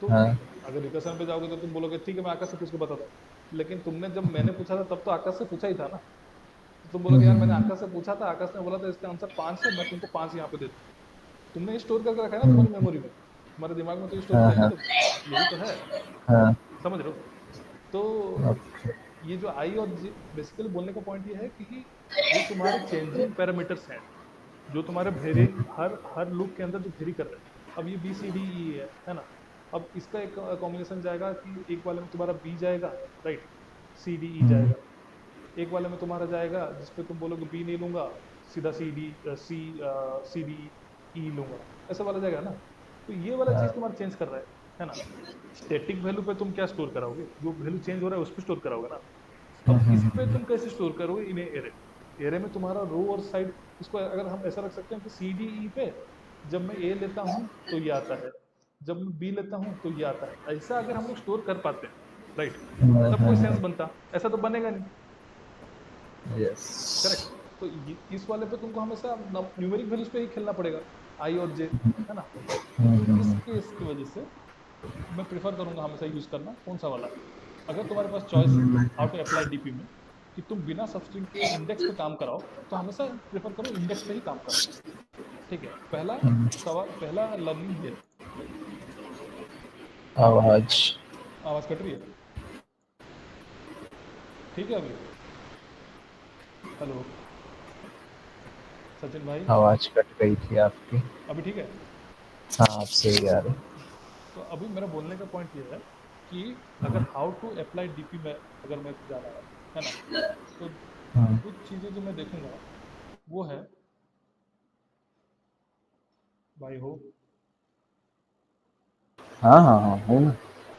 तो हाँ, अगर रिकर्सन पे जाओगे तो तुम बोलोगे ठीक है मैं आकाश से पूछ के बताता हूँ, लेकिन तुमने जब मैंने पूछा था तब तो आकाश से पूछा ही था ना। तो तुम बोलोगे यार मैंने आकाश से पूछा था, आकाश ने बोला था इसका आंसर 5 है, मैं तुमको 5 यहाँ पे दे दूँ। तुमने ये स्टोर करके रखा है ना हम्म, तुम्हारी मेमोरी में, तुम्हारे दिमाग में तो ये स्टोर हाँ किया है ना हाँ तुमने, यही तो है। हाँ, समझ रहे हो। तो ओके। ये जो आई और जी, बेसिकली बोलने का पॉइंट ये है कि ये तुम्हारे चेंजिंग पैरामीटर्स हैं, जो तुम्हारे वेरी, हर हर लूप के अंदर जो वेरी कर रहे हैं। अब ये बी सी डी ई है ना। अब इसका एक कॉम्बिनेशन जाएगा कि एक वाले में तुम्हारा बी जाएगा, राइट, सी डी ई हम्म, जाएगा। एक वाले में तुम्हारा जाएगा जिसपे तुम बोलोगे बी नहीं लूंगा, सीधा सी डी सी डी ई लूंगा, ऐसा वाला जाएगा ना। तो ये वाला चीज हाँ, तुम्हारा चेंज कर रहा है ना। स्टैटिक वैल्यू पे तुम क्या स्टोर कराओगे, जो वैल्यू चेंज हो रहा है उस पर स्टोर कराओगे ना। अब इस पे तुम कैसे स्टोर करोगे, इन एरे, एरे में तुम्हारा रो और साइड, इसको अगर हम ऐसा रख सकते हैं कि सी डी ई पे जब मैं ए लेता हूँ तो ये आता है, जब मैं बी लेता हूँ तो ये आता है। ऐसा अगर हम लोग स्टोर कर पाते हैं, राइट, तब कोई सेंस बनता। ऐसा तो बनेगा नहीं, यस। करेक्ट। तो इस वाले पे तुमको हमेशा न्यूमेरिक वैल्यूज पे ही खेलना पड़ेगा, आई और जे, है ना। तो इस केस की वजह से मैं प्रेफर करूंगा हमेशा यूज करना कौन सा वाला, अगर तुम्हारे पास चॉइस है हाउ टू अप्लाई डीपी में कि तुम बिना सबस्ट्रिंग के इंडेक्स पे काम कराओ, तो हमेशा प्रेफर करो इंडेक्स पे ही काम करो। ठीक है, पहला सवाल, पहला लर्निंग ये है। आवाज आवाज कट रही है? ठीक है अभी? हेलो सचिन भाई, आवाज कट गई थी आपकी। अभी ठीक है? हाँ, आप सही आ रहे। तो अभी मेरा बोलने का पॉइंट ये है कि अगर हाउ टू अप्लाई डीपी में अगर मैं जा रहा है ना, तो कुछ चीजें जो मैं देखूंगा वो है, भाई हो, हाँ हाँ हाँ, हूँ ना।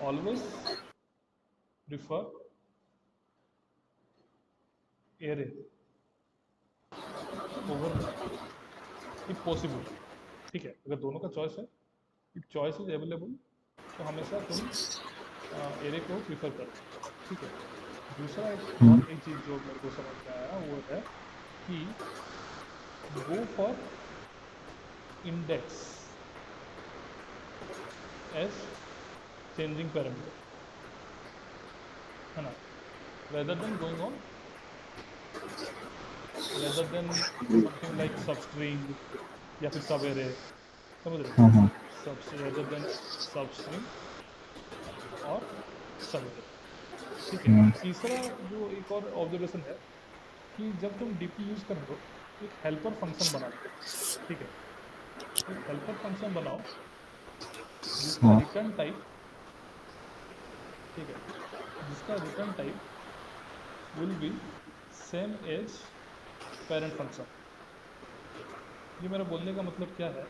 Always prefer array over if possible. ठीक है, अगर दोनों का चॉइस है, इफ चॉइस इज अवेलेबल, तो हमेशा तुम एरे को प्रिफर करो। ठीक है। दूसरा एक और एक चीज जो मेरे को समझ में आया वो है कि go for index as changing parameter, है ना, rather than going on, rather than something like substring या फिर सब एरे, समझ रहे हो, सब rather than substring और सब एरे। ठीक है। तीसरा जो एक और ऑब्जर्वेशन है कि जब तुम डीपी यूज कर रहे हो, एक हेल्पर फंक्शन बना लो। ठीक है, एक हेल्पर फंक्शन बनाओ जिसका रिटर्न टाइप, ठीक है, जिसका return type will be same as parent function. ये मेरा बोलने का मतलब क्या है,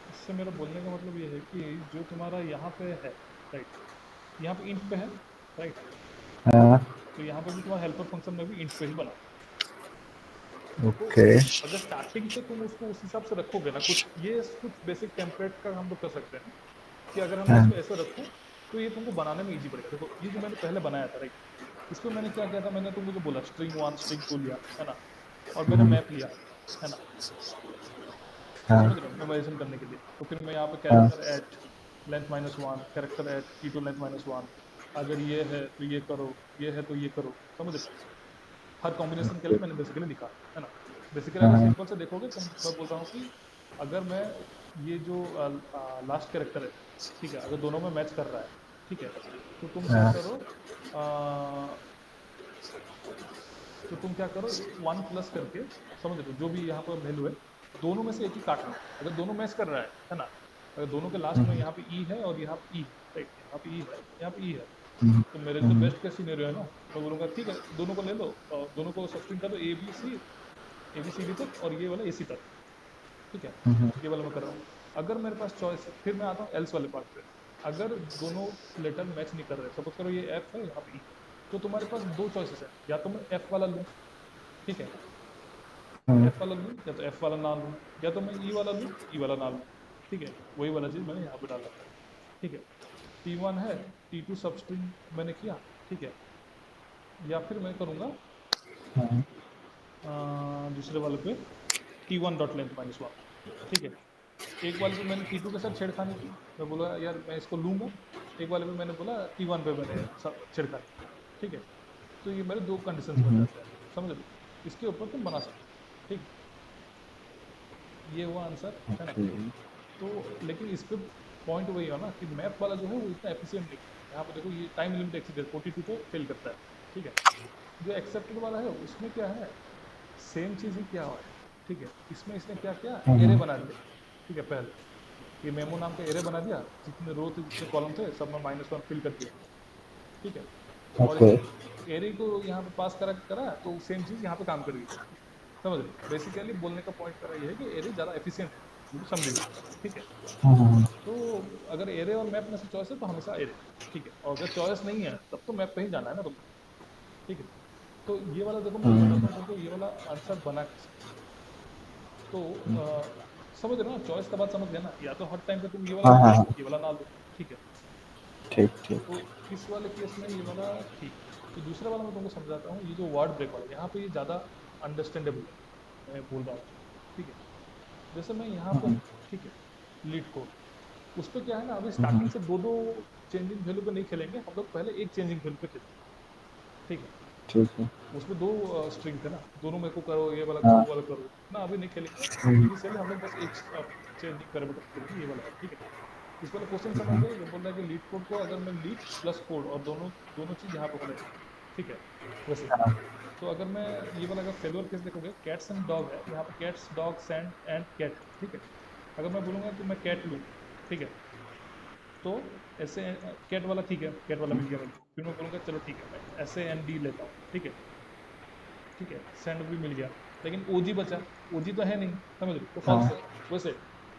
इससे मेरा बोलने का मतलब ये है कि जो तुम्हारा यहाँ पे है, राइट, यहाँ पे इंट पे है, राइट, तो यहाँ पे भी तुम्हारा हेल्पर फंक्शन में भी इंट पे ही बनाओ। तो ओके। अगर स्टार्टिंग से तुम उसको उस हिसाब से रखोगे ना, कुछ ये कुछ बेसिक टेम्पलेट का हम लोग कर सकते हैं कि अगर मैं इसको ऐसे रखूं तो ये तुमको बनाने में इजी पड़ेगा। देखो ये जो मैंने पहले बनाया था, राइट, इसको मैंने क्या किया था, मैंने तुमको जो बोला स्ट्रिंग वन स्ट्रिंग टू लिया, है ना, और मैंने मैप लिया, है ना, समझ रहे हो, मेमोराइजेशन करने के लिए। तो फिर मैं यहाँ पे character at length minus one, character eight की टू लेंथ माइनस वन, अगर ये है तो ये करो, ये है तो ये करो, समझ रहे हो। हर कॉम्बिनेशन के लिए मैंने बेसिकली लिखा, है ना। बेसिकली अगर सिंपल से देखोगे तो मैं बोल रहा हूँ कि अगर मैं ये जो लास्ट कैरेक्टर है, ठीक है, अगर दोनों में मैच कर रहा है, ठीक है, तो तुम क्या करो, तो तुम क्या करो, वन प्लस करके, समझ रहे हो, जो भी यहाँ पर वैल्यू है दोनों में से एक ही काट लो। अगर दोनों मैच कर रहा है ना, अगर दोनों के लास्ट में यहाँ पे ई है और यहाँ पे ई है, राइट, यहाँ पे ई है, यहाँ पे ई है, तो मेरे लिए तो बेस्ट केस सिनेरियो है ना। मैं बोलूंगा ठीक है दोनों को ले लो और दोनों को सब्सट्रिंग कर दो, ए बी सी डी तक और ये वाला ए सी तक। ठीक है, ये वाला मैं कर रहा हूँ। अगर मेरे पास चॉइस है, फिर मैं आता हूँ एल्स वाले पार्ट पे। अगर दोनों लेटर मैच नहीं कर रहे, सपोज करो ये एफ है यहाँ पे ई, तो तुम्हारे पास दो चॉइसेस है, या तो मैं एफ वाला लूँ, ठीक है, एफ वाला लूँ, या तो एफ वाला ना लूँ, या तो मैं ई वाला लूँ, ई वाला ना लूँ। ठीक है, वही वाला चीज़ मैंने यहाँ पे डाला। ठीक है, T1 है, T2 सबस्ट्रिंग मैंने किया, ठीक है, या फिर मैं करूँगा दूसरे वाले पे T1 dot length minus one. ठीक है, एक वाले पे मैंने T2 के साथ छेड़खानी की, मैं बोला यार मैं इसको लूँगा, एक वाले पे मैंने बोला T1 पे मैंने छेड़खानी। ठीक है, तो ये मेरे दो कंडीशंस बन जाते हैं, समझ लो, इसके ऊपर तुम बना सकते हो। ठीक, ये हुआ आंसर, है ना। तो लेकिन इस पे पॉइंट वही है ना कि मैप वाला जो है वो इतना एफिशिएंट नहीं है। यहाँ पे देखो ये टाइम लिमिट एक्सीड 42 पे फेल करता है। ठीक है, जो एक्सेप्टेड वाला है उसमें क्या है, सेम चीज ही क्या हुआ है। ठीक है, इसमें इसने क्या किया, एरे बना दिया। ठीक है, पहले ये मेमो नाम का एरे बना दिया, जितने रो थे जितने कॉलम थे सब में -1 फिल कर दिया। ठीक है, और इस एरे को यहाँ पे पास करा तो सेम चीज यहाँ पे काम करेगी। समझ रहे, बेसिकली बोलने का पॉइंट मेरा ये है कि एरे ज़्यादा एफिशिएंट है। वो भी समझ गए, ठीक है। हम्म, तो अगर एरे और मैप में से चॉइस है तो हमेशा एरे, ठीक है। और अगर चॉइस नहीं है तब तो मैप पे ही जाना है ना तुमको, ठीक है। तो ये वाला देखो, मैं बताता हूँ तुमको ये वाला आंसर बना कैसे। तो समझ रहे हो ना, चॉइस का बात समझ गया ना, या तो हर टाइम पे तुम ये वाला हाँ लो, हाँ हाँ, ये वाला ना लो, ठीक है। ठीक ठीक। तो इस वाले केस में ये वाला ठीक है। तो दूसरा वाला मैं तुमको समझाता हूँ, ये जो वर्ड ब्रेक वाला यहाँ पे ये ज़्यादा अंडरस्टैंडेबल है, मैं बोल रहा हूँ, ठीक है। जैसे मैं यहाँ पे हूँ, ठीक है, लीड कोड, उस पर क्या है ना, अभी स्टार्टिंग से दो दो चेंजिंग वैल्यू पे नहीं खेलेंगे हम लोग, पहले एक चेंजिंग वैल्यू पे खेलेंगे, ठीक है। ठीक है। उसमें दो स्ट्रिंग थे ना, दोनों मेरे को करो, ये वाला करो, हाँ। वो वाला करो ना, अभी नहीं खेलेंगे। इनिशियली हम लोग बस एक चेंजिंग पैरामीटर खेलेंगे, ये वाला है, ठीक है। इस वाला क्वेश्चन समझ गए, ये बोल रहा है कि लीड कोड को अगर मैं लीड प्लस कोड और दोनों दोनों चीज यहाँ पे होने चाहिए, ठीक है, वैसे। तो अगर मैं ये वाला अगर फेलुअर केस देखोगे, कैट्स एंड डॉग है, यहाँ पे कैट्स डॉग्स एंड कैट है, ठीक है। अगर मैं बोलूंगा कि मैं कैट लूँ, ठीक है, तो ऐसे कैट वाला, ठीक है, कैट वाला मिल गया मेरे को, फिर मैं बोलूंगा चलो ठीक है मैं ऐसे एन डी लेता हूँ, ठीक है, ठीक है, सेंड भी मिल गया, लेकिन ओजी बचा, ओजी तो है नहीं, समझ लो, तो फॉल्स हाँ। है। वैसे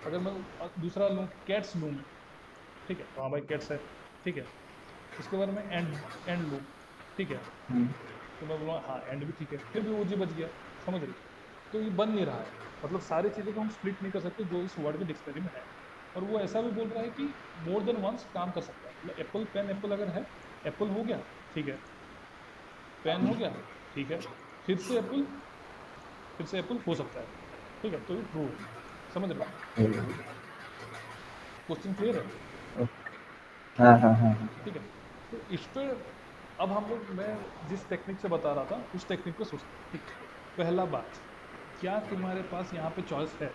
अगर मैं दूसरा लूँ, कैट्स लूँ मैं, ठीक है, तो हाँ भाई कैट्स है, ठीक है। उसके बाद में एंड एंड लूँ, ठीक है, तो मैं बोलूँगा हाँ एंड भी ठीक है, फिर भी ओजी बच गया, समझ रहे हो। तो ये बन नहीं रहा है, मतलब सारी चीज़ों को हम स्प्लिट नहीं कर सकते जो इस वर्ड के डिक्शनरी में है। और वो ऐसा भी बोल रहा है कि मोर देन वंस काम कर सकता है, मतलब एप्पल पेन एप्पल अगर है, एप्पल हो गया, ठीक है, पेन हो गया, ठीक है, फिर से एप्पल, फिर से एप्पल हो सकता है, ठीक है, तो ये ट्रू है, समझ रहे हो। क्वेश्चन क्लियर है, हाँ हाँ हाँ हाँ। ठीक है। तो इस पे अब हम लोग, मैं जिस टेक्निक से बता रहा था उस टेक्निक पे सोचते हैं, ठीक है। पहला बात, क्या तुम्हारे पास यहाँ पे चॉइस है?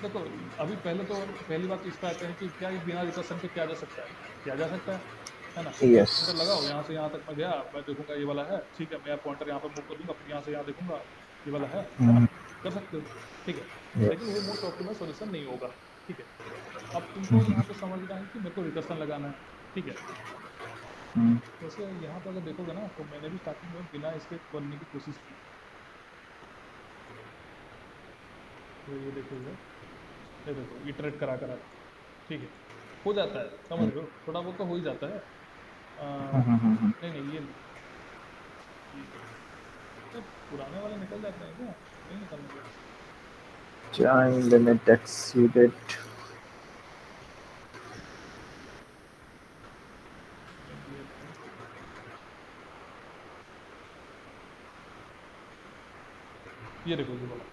देखो, अभी पहले तो पहली बात तो इस पे आते हैं कि क्या ये बिना रिकर्सन के किया जा सकता है? किया जा सकता है ना। यस। पॉइंटर लगाओ, यहाँ से यहाँ तक मैं गया, मैं देखूंगा ये वाला है, ठीक है, मैं पॉइंटर यहाँ पे मूव कर दूंगा, फिर यहाँ से यहाँ देखूंगा ये वाला है ना, कर सकते हो, ठीक है। लेकिन वो यस। मोस्ट ऑप्टिमल सॉल्यूशन नहीं होगा, ठीक है। अब तुमको यहाँ पे समझना है कि मेरे को रिकर्सन लगाना है, ठीक है। वैसे यहाँ पे अगर देखोगे ना, तो मैंने भी स्टार्टिंग में बिना इसके करने की कोशिश की, तो ये देखो इधर, ये देखो इटरेट करा करा के, ठीक है, हो जाता है, समझ रहे हो, थोड़ा बहुत तो हो ही जाता है। नहीं नहीं ये नहीं, ये पुराने वाले निकल जाते हैं क्या? नहीं निकलने क्या? Time limit exceeded. ये नहीं, ये देखो ये वाला,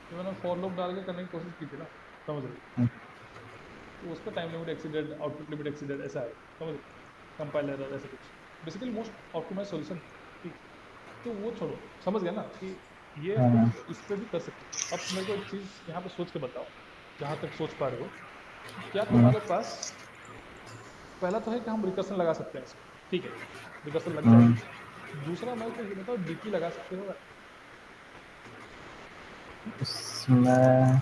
ये मैंने फॉर लूप डाल के करने की कोशिश की थी ना, समझ रहे हो। तो उस पर time limit exceeded, output limit exceeded ऐसा है, समझ रहे हो, कंपाइल एरर ऐसा कुछ, बेसिकली मोस्ट ऑप्टिमाइज सॉल्यूशन, ठीक। तो वो छोड़ो, समझ गया ना कि ये तुम इस पे भी कर सकते हो। अब मेरे को एक चीज यहाँ पे सोच के बताओ, जहां तक सोच पा रहे हो, कि क्या तुम्हारे पास, पहला तो है कि हम रिकर्सन लगा सकते हैं इसमें, ठीक है, रिकर्सन लग जाएगी। दूसरा मेरे को ये बताओ, डीपी लगा सकते हो? इसमें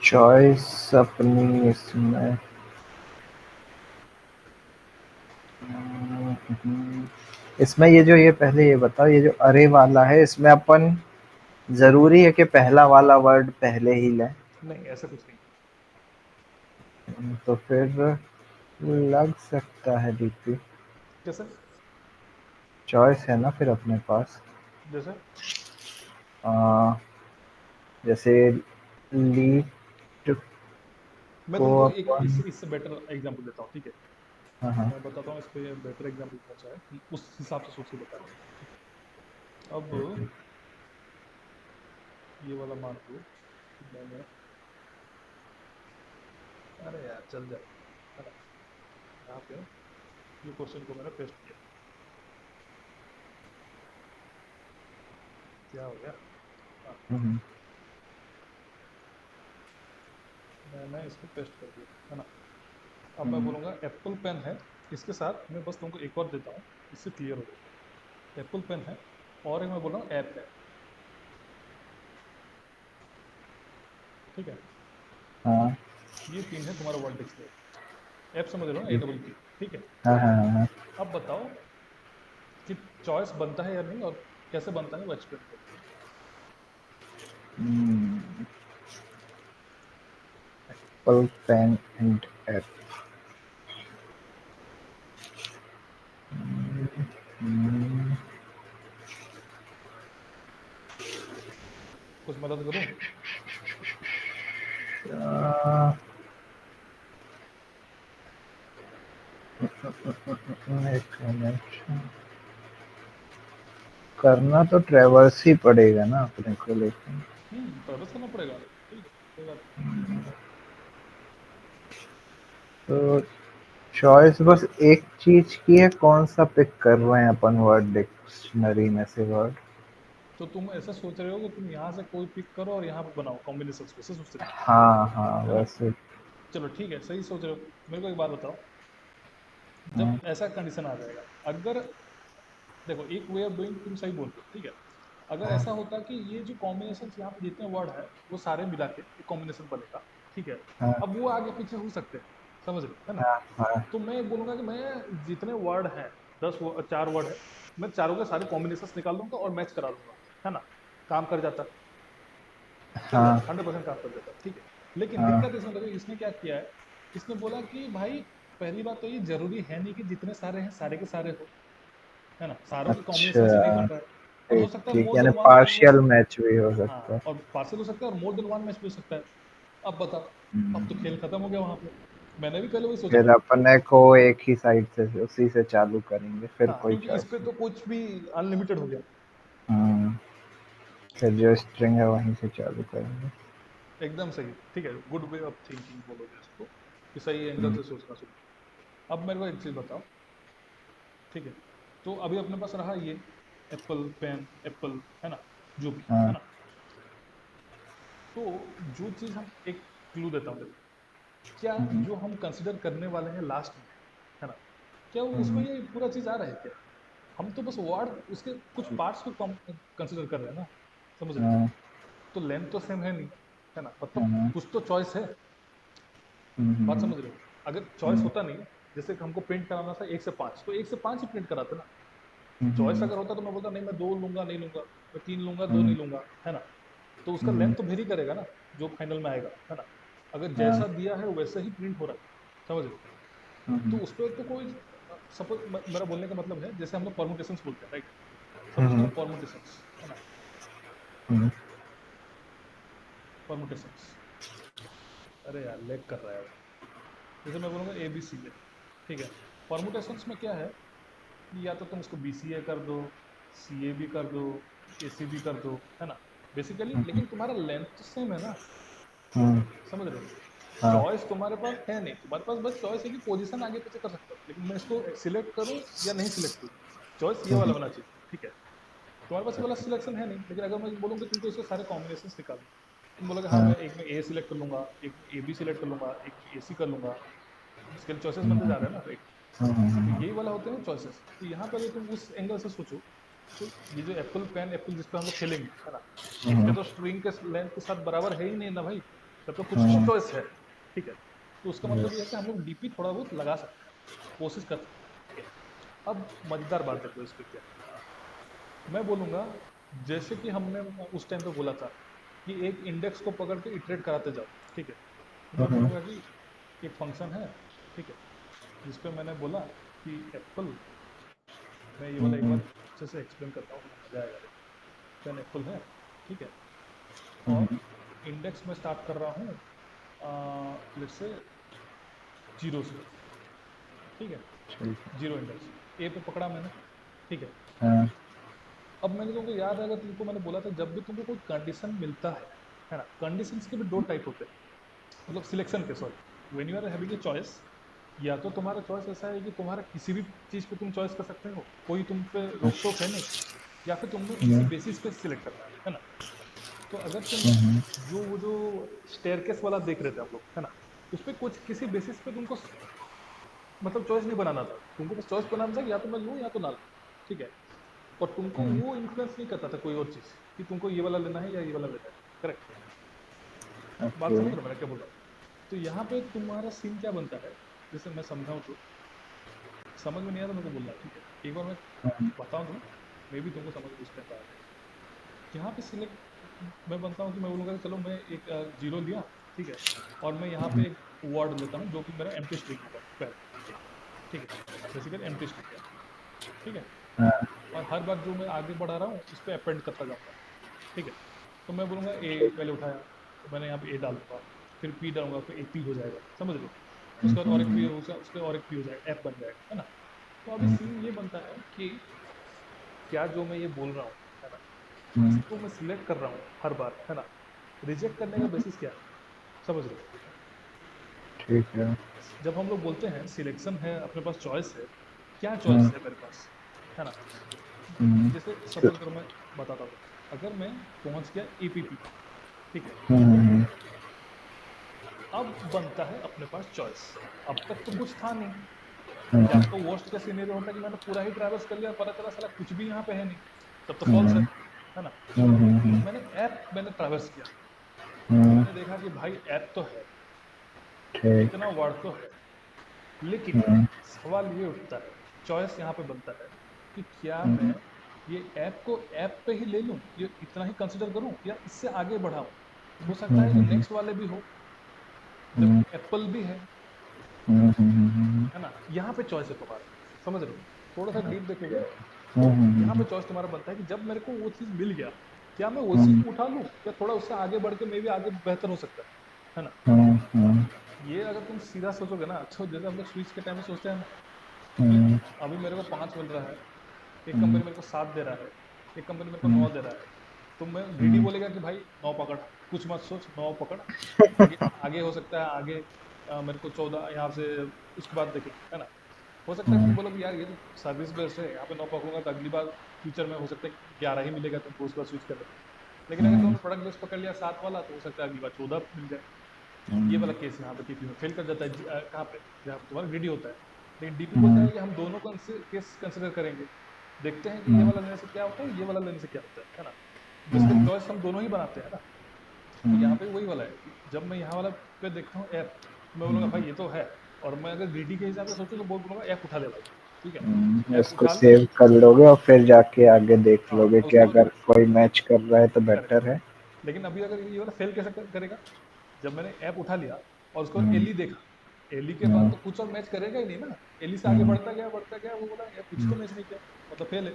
चॉइस अपनी इसमें इसमें ये जो ये पहले ये बताओ, ये जो अरे वाला है इसमें अपन जरूरी है कि पहला वाला वर्ड पहले ही लें? नहीं ऐसा कुछ नहीं। तो फिर लग सकता है डीपी। कैसे? चॉइस है ना फिर अपने पास। जैसे आ, जैसे लीड मैं को तुमको एक अपन। इससे बेटर एग्जांपल देता हूँ, ठीक है। हाँ हाँ। मैं बताता हूँ इस पे बेटर एग्जांपल कौन सा है, तुम उस हिसाब से सोच के बता रहे हो, ठीक है। अब ये वाला मान लो कि मैंने, अरे यार चल जाएगा, है ना, यहाँ पे ये क्वेश्चन को मैंने पेस्ट किया, क्या हो गया, हाँ, मैंने इसको पेस्ट कर दिया, है ना। अब मैं बोलूंगा एप्पल पेन है, इसके साथ मैं बस तुमको एक और देता हूँ, इससे क्लियर हो जाएगा। एप्पल पेन है, और एक मैं बोल रहा हूँ ऐप है, ठीक है। हाँ। ये तीन है तुम्हारा वर्ड डिक्शनरी, एफ समझ रहे हो ना, ए डबल पी, ठीक है। हाँ हाँ हाँ हाँ। अब बताओ कि चॉइस बनता है या नहीं, और कैसे बनता है वो एक्सप्लेन करो। Apple pen and app. कुछ मदद करूं? एक मिनट, करना तो ट्रेवर्स ही पड़ेगा ना अपने को, लेकिन ट्रेवल्स करना पड़ेगा, ठीक है, कोई बात तो चॉइस बस एक चीज की है, कौन सा पिक कर रहे हैं अपन वर्ड डिक्शनरी में से वर्ड? नहीं। तो तुम ऐसा सोच रहे हो कि तुम यहाँ से कोई पिक करो और यहाँ पे बनाओ कॉम्बिनेशन, वैसे सोच रहे हाँ हाँ हो, है ना? वैसे। चलो ठीक है, सही सोच रहे हो। मेरे को एक बात बताओ, जब हाँ ऐसा कंडीशन आ जाएगा, अगर देखो एक वे ऑफ डूइंग तुम सही बोल रहे हो, ठीक है। अगर हाँ ऐसा होता कि ये जो कॉम्बिनेशन यहाँ पे जितने वर्ड है वो सारे मिला के एक कॉम्बिनेशन बनेगा, ठीक है। हाँ अब वो आगे पीछे हो सकते हैं, समझ रहे हो, है ना? हाँ हाँ। तो मैं बोलूंगा कि मैं जितने वर्ड हैं, 4 वर्ड है, मैं चारों के सारे कॉम्बिनेशन निकाल लूंगा और मैच करा लूंगा, है ना? काम कर जाता, क्या हाँ होता, 100% काम कर जाता, ठीक है। लेकिन हाँ। दिक्कत इसमें देखो, इसने क्या किया है, इसने बोला कि भाई पहली बात तो ये जरूरी है नहीं कि जितने सारे हैं सारे के सारे हो, है ना? सारों के कॉम्बिनेशन से नहीं अच्छा, बन रहा है, और हो ठीक सकता है ठीक, मोर यानी than one partial combination. Match भी हो हाँ, सकता है। और पार्सल हो सकता है और मोर देन वन मैच भी हो सकता है। अब बताओ, अब तो खेल खत्म हो गया वहां पे। मैंने भी पहले वही सोचा फिर था। अपने को एक ही साइड से उसी से चालू करेंगे, फिर हाँ, कोई क्योंकि इस चॉइस पे नहीं। तो कुछ भी अनलिमिटेड हो गया। फिर जो स्ट्रिंग है वहीं से चालू करेंगे। एकदम सही, ठीक है, गुड वे ऑफ थिंकिंग बोलोगे इसको, कि सही एंगल हम्म, से सोचना शुरू किया। अब मेरे को एक चीज बताओ, ठीक है। तो अभी अपने पास रहा ये एप्पल पेन, एप्पल, है ना, जो भी, है हाँ। ना? तो जो चीज हम एक क्लू देता हूँ, देखो, क्या हम्म, जो हम कंसिडर करने वाले हैं लास्ट में, है ना, क्या वो उसमें हम्म, ये पूरा चीज आ रहा है क्या? हम तो बस वर्ड उसके कुछ पार्ट्स को कंसिडर कर रहे हैं ना, समझ रहे हो? हाँ, तो लेंथ तो सेम है नहीं, है ना, मतलब हाँ, कुछ तो चॉइस है। बात हम्म, समझ रहे हो? अगर चॉइस हम्म, होता नहीं, जैसे कि हमको प्रिंट कराना था 1 से 5, तो 1 से 5 ही प्रिंट कराते ना। चॉइस हम्म, अगर होता तो मैं बोलता नहीं, मैं 2 लूंगा, नहीं लूंगा, मैं 3 लूंगा, 2 हम्म, नहीं लूंगा, है ना? तो उसका लेंथ हम्म, तो वेरी करेगा ना, जो फाइनल में आएगा, है ना? अगर हाँ, जैसा दिया है वैसा ही प्रिंट हो रहा है, समझ रहे हो? तो हम्म, उस पर तो कोई, सपोज मेरा बोलने का मतलब है, जैसे हम लोग परमुटेशंस बोलते हैं, राइट? सपोज हम्म, करो परमुटेशंस, है ना, हम्म, परमुटेशंस। अरे यार लेग कर रहा है वो। जैसे मैं बोलूंगा ए बी सी ए, ठीक है। परमुटेशंस में क्या है कि या तो तुम उसको बी सी ए कर दो, सी ए भी कर दो, ए सी भी कर दो, है ना, बेसिकली, हम्म, लेकिन तुम्हारा लेंथ तो सेम है ना, हम्म, समझ रहे हो? हाँ, चॉइस तुम्हारे पास है नहीं, तुम्हारे पास बस चॉइस है कि पोजीशन आगे पीछे कर सकते हो, लेकिन मैं इसको सिलेक्ट करूं या नहीं सिलेक्ट करूं, चॉइस ये वाला हम्म, होना चाहिए, ठीक है। तुम्हारे पास ये वाला सिलेक्शन है नहीं, लेकिन अगर मैं बोलूँ कि तुमको इसके सारे कॉम्बिनेशन निकालो, तुम बोलोगे हाँ हाँ, मैं एक में ए सिलेक्ट कर लूंगा, एक में ए बी सिलेक्ट कर लूंगा, एक में ए सी कर लूंगा। इसके लिए चॉइसेस बनते हम्म, जा रहे हैं ना, राइट? तो हम्म, यही वाला होते हैं चॉइसेस। तो यहाँ पे अगर तुम उस एंगल से सोचो, तो ये जो एप्पल पेन एप्पल जिस पे हम लोग खेलेंगे, है ना, इसके हम्म, तो स्ट्रिंग के लेंथ के साथ बराबर है ही नहीं ना भाई, तब तो कुछ तो हम्म, चॉइस है, ठीक है। तो उसका मतलब ये है यस, कि हम लोग डीपी थोड़ा बहुत लगा सकते हैं, कोशिश कर सकते हैं, ठीक है। अब मजेदार बात देखो इस पे क्या है। मैं बोलूंगा, जैसे कि हमने उस टाइम पे बोला था कि एक इंडेक्स को पकड़ के इटरेट कराते जाओ, ठीक है। तो मैं हम्म, बोलूंगा कि एक फंक्शन है, ठीक है, जिसपे मैंने बोला कि एप्पल, मैं ये वाला एक बार हम्म, अच्छे से एक्सप्लेन करता हूँ, तुम्हें मजा आएगा, देखो। पेन एप्पल है, ठीक है, और हम्म, इंडेक्स में स्टार्ट कर रहा हूँ लेट्स से 0 से, ठीक है, ठीक, 0 इंडेक्स, ए पे पकड़ा मैंने, ठीक है। हाँ, अब मैंने तुमको याद है, अगर तुमको मैंने बोला था जब भी तुमको कोई कंडीशन मिलता है ना, कंडीशंस के भी 2 टाइप होते हैं, मतलब सिलेक्शन के, sorry, when you are having a choice, या तो तुम्हारा चॉइस ऐसा है कि तुम्हारा किसी भी चीज पे तुम चॉइस कर सकते हो, कोई तुम पे रोक टोक है नहीं, या फिर तुमने किसी हम्म, बेसिस पे सिलेक्ट करना है ना? तो अगर तुम हम्म, जो वो जो स्टेयरकेस वाला देख रहे थे आप लोग, है ना, उस पे कुछ किसी बेसिस पे तुमको मतलब चॉइस नहीं बनाना था, तुमको बस चॉइस बनाना था कि या तो मैं लूँ या तो ना लूँ, ठीक है। और तुमको हम्म, वो इन्फ्लुएंस नहीं करता था कोई और चीज, कि तुमको ये वाला लेना है या ये वाला लेना है, करेक्ट? बात ओके, समझ रहे हो मेरा क्या बोल रहा हूँ? तो यहाँ पे तुम्हारा सीन क्या बनता है जैसे मैं समझाऊँ तो समझ में नहीं आया तो मेरे को बोलना, ठीक है? एक बार मैं बताऊँ तुम्हें, मे बी तुमको समझ में उस टाइम पे आ जाए। यहाँ पे सिलेक्ट मैं बनता हूँ कि मैं बोलूँगा कि चलो मैं एक जीरो लिया, ठीक है, और मैं यहाँ पे एक वर्ड लेता हूँ जो कि मेरा एम्प्टी स्ट्रिंग होगा पहले, ठीक है, बेसिकली एम्प्टी स्ट्रिंग है, ठीक है, और हर बार जो मैं आगे बढ़ा रहा हूँ उस पर अपेंड करता जाऊँगा, ठीक है। तो मैं बोलूँगा ए पहले उठाया, तो मैंने यहाँ पे ए डाल दूंगा, फिर पी डालूंगा, फिर ए पी हो जाएगा, समझ रहे हो? उसके बाद और एक पी हो जाएगा, उसके और एक पी हो जाएगा, एफ बन जाएगा, है ना? तो अभी सीन ये बनता है कि क्या जो मैं ये बोल रहा हूँ, है ना, इसको मैं सिलेक्ट कर रहा हूँ हर बार, है ना, रिजेक्ट करने का बेसिस क्या है, समझ रहे हो? ठीक है। जब हम लोग बोलते हैं सिलेक्शन है, अपने पास चॉइस है, क्या चॉइस है मेरे पास, है ना? जैसे सपोज करो मैं बताता हूँ, अगर मैं पहुंच गया एपीपी, ठीक है, अब बनता है अपने पास चॉइस। अब तक तो कुछ था नहीं, या तो वर्स्ट का सिनेरियो होता है कि मैंने पूरा ही ट्रैवर्स कर लिया और पता चला साला कुछ भी यहाँ पे है नहीं, तब तो फॉल्स है ना? मैंने ऐप मैंने ट्रैवर्स किया, मैंने देखा कि भाई ऐप तो है, ठीक। इतना वर्ड तो है, लेकिन सवाल ये उठता है, चॉइस यहाँ पे बनता है कि क्या मैं ये ऐप को ऐप पे ही ले लूं, ये इतना ही कंसिडर करूं, या इससे आगे बढ़ाऊं? हो सकता है कि नेक्स्ट वाले भी हो, जब एप्पल भी है ना? यहाँ पे चॉइस है तुम्हारा, समझ रहे हो? थोड़ा सा डीप देखोगे तो यहाँ पे चॉइस तुम्हारा बनता है कि जब मेरे को वो चीज मिल गया, क्या मैं उसी को उठा लूं, या थोड़ा उससे आगे बढ़ के मे भी आगे बेहतर हो सकता है ना? ये अगर तुम सीधा सोचोगे ना, तो जैसे हम लोग स्विच के टाइम में सोचते हैं ना कि अभी मेरे को 5 मिल रहा है, एक कंपनी मेरे को 7 दे रहा है, एक कंपनी मेरे को 9 दे रहा है, तो मैं ग्रीडी बोलेगा कि भाई 9 पकड़, कुछ मत सोच, 9 पकड़, आगे आगे हो सकता है, आगे मेरे को 14 यहाँ से, उसके बाद देखेंगे, है ना? हो सकता है तुम बोलो कि यार ये तो सर्विस बेस्ड है, यहाँ पे 9 पकड़ूंगा तो अगली बार फ्यूचर में हो सकता है 11 ही मिलेगा तुमको, उसके बाद स्विच कर लेना। लेकिन अगर तुमने प्रोडक्ट बेस्ड पकड़ लिया 7 वाला, तो हो सकता है अगली बार 14 मिल जाए। ये वाला केस यहाँ पे टीपी में फेल कर जाता है, कहाँ पे, जहाँ पे तुम्हारा ग्रीडी होता है। लेकिन डीपी बोलता है कि हम दोनों केस कंसिडर करेंगे, देखते हैं कि ये वाला लेने से क्या होता है, ये वाला लेने से क्या होता है ना? बेसिकली चॉइस हम दोनों ही बनाते हैं ना। तो यहाँ पे वही वाला है कि जब मैं यहाँ वाला पे देखता हूँ ऐप, तो मैं बोलूंगा भाई ये तो है, और मैं अगर ग्रीडी के हिसाब से सोचूं तो बोलूंगा ऐप उठा ले भाई, ठीक है, ऐप इसको उठा ले। सेव कर लोगे और फिर जाके आगे देख हाँ, लोगे और कि उसके बाद अगर कोई मैच कर रहा है तो करेक्ट। बेटर है। लेकिन अभी अगर ये वाला फेल कैसे करेगा? जब मैंने ऐप उठा लिया और उसको एली देखा, एली के बाद तो कुछ और मैच करेगा ही नहीं ना, एली से आगे बढ़ता गया, वो बोला यार कुछ तो मैच नहीं किया, मतलब फेल है।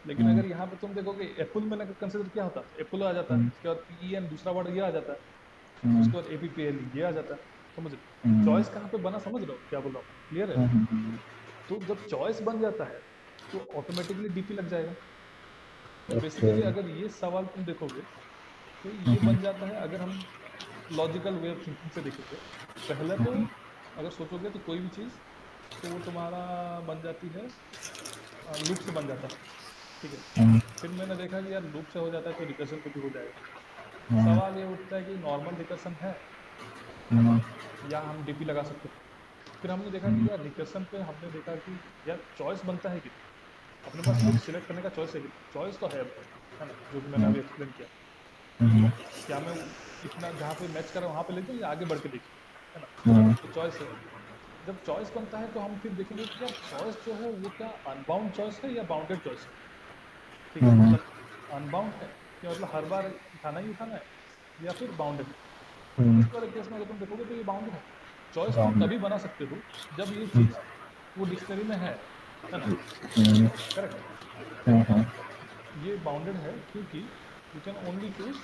लेकिन अगर यहाँ पे तुम देखोगे एप्पल मैंने कंसिडर किया होता, एप्पल आ जाता, उसके बाद पी एन दूसरा वर्ड ये आ जाता, उसके बाद एपीपीएल ये आ जाता, समझ रहे? चॉइस कहाँ पे बना, समझ रहे हो क्या बोल रहा हूँ? क्लियर है? तो जब चॉइस बन जाता है तो ऑटोमेटिकली डीपी लग जाएगा। तो ओके। बेसिकली अगर ये सवाल तुम देखोगे तो ये बन जाता है, अगर हम लॉजिकल वे ऑफ थिंकिंग से देखेंगे, पहले तो अगर सोचोगे तो कोई भी चीज़, तो वो तुम्हारा बन जाती है, लूप से बन जाता है, ठीक है। फिर मैंने देखा कि यार लूप से हो जाता है तो रिकर्शन पे भी हो जाएगा। सवाल ये उठता है कि नॉर्मल रिकर्शन है ना, या हम डीपी लगा सकते हैं। फिर हमने देखा कि यार रिकर्शन पे हमने देखा कि यार चॉइस बनता है कि नहीं, अपने पास खुद सिलेक्ट करने का चॉइस है कि नहीं? चॉइस तो है ना, जो कि मैंने अभी एक्सप्लेन किया। क्या मैं इतना जहाँ पे मैच कर रहा हूँ वहाँ पे ले जाऊँ या आगे बढ़ के देखूँ, है ना? तो चॉइस है। जब चॉइस बनता है तो हम फिर देखेंगे कि यार चॉइस जो है वो क्या अनबाउंड चॉइस है या बाउंडेड चॉइस है, ठीक है? मतलब अनबाउंड है कि मतलब हर बार उठाना ही उठाना है, या फिर बाउंडेड है। तो इस वाले केस में अगर तुम देखोगे तो ये बाउंडेड है। चॉइस तुम तभी बना सकते हो जब ये चीज वो डिक्शनरी में है ना? करेक्ट। ये बाउंडेड है क्योंकि you can only choose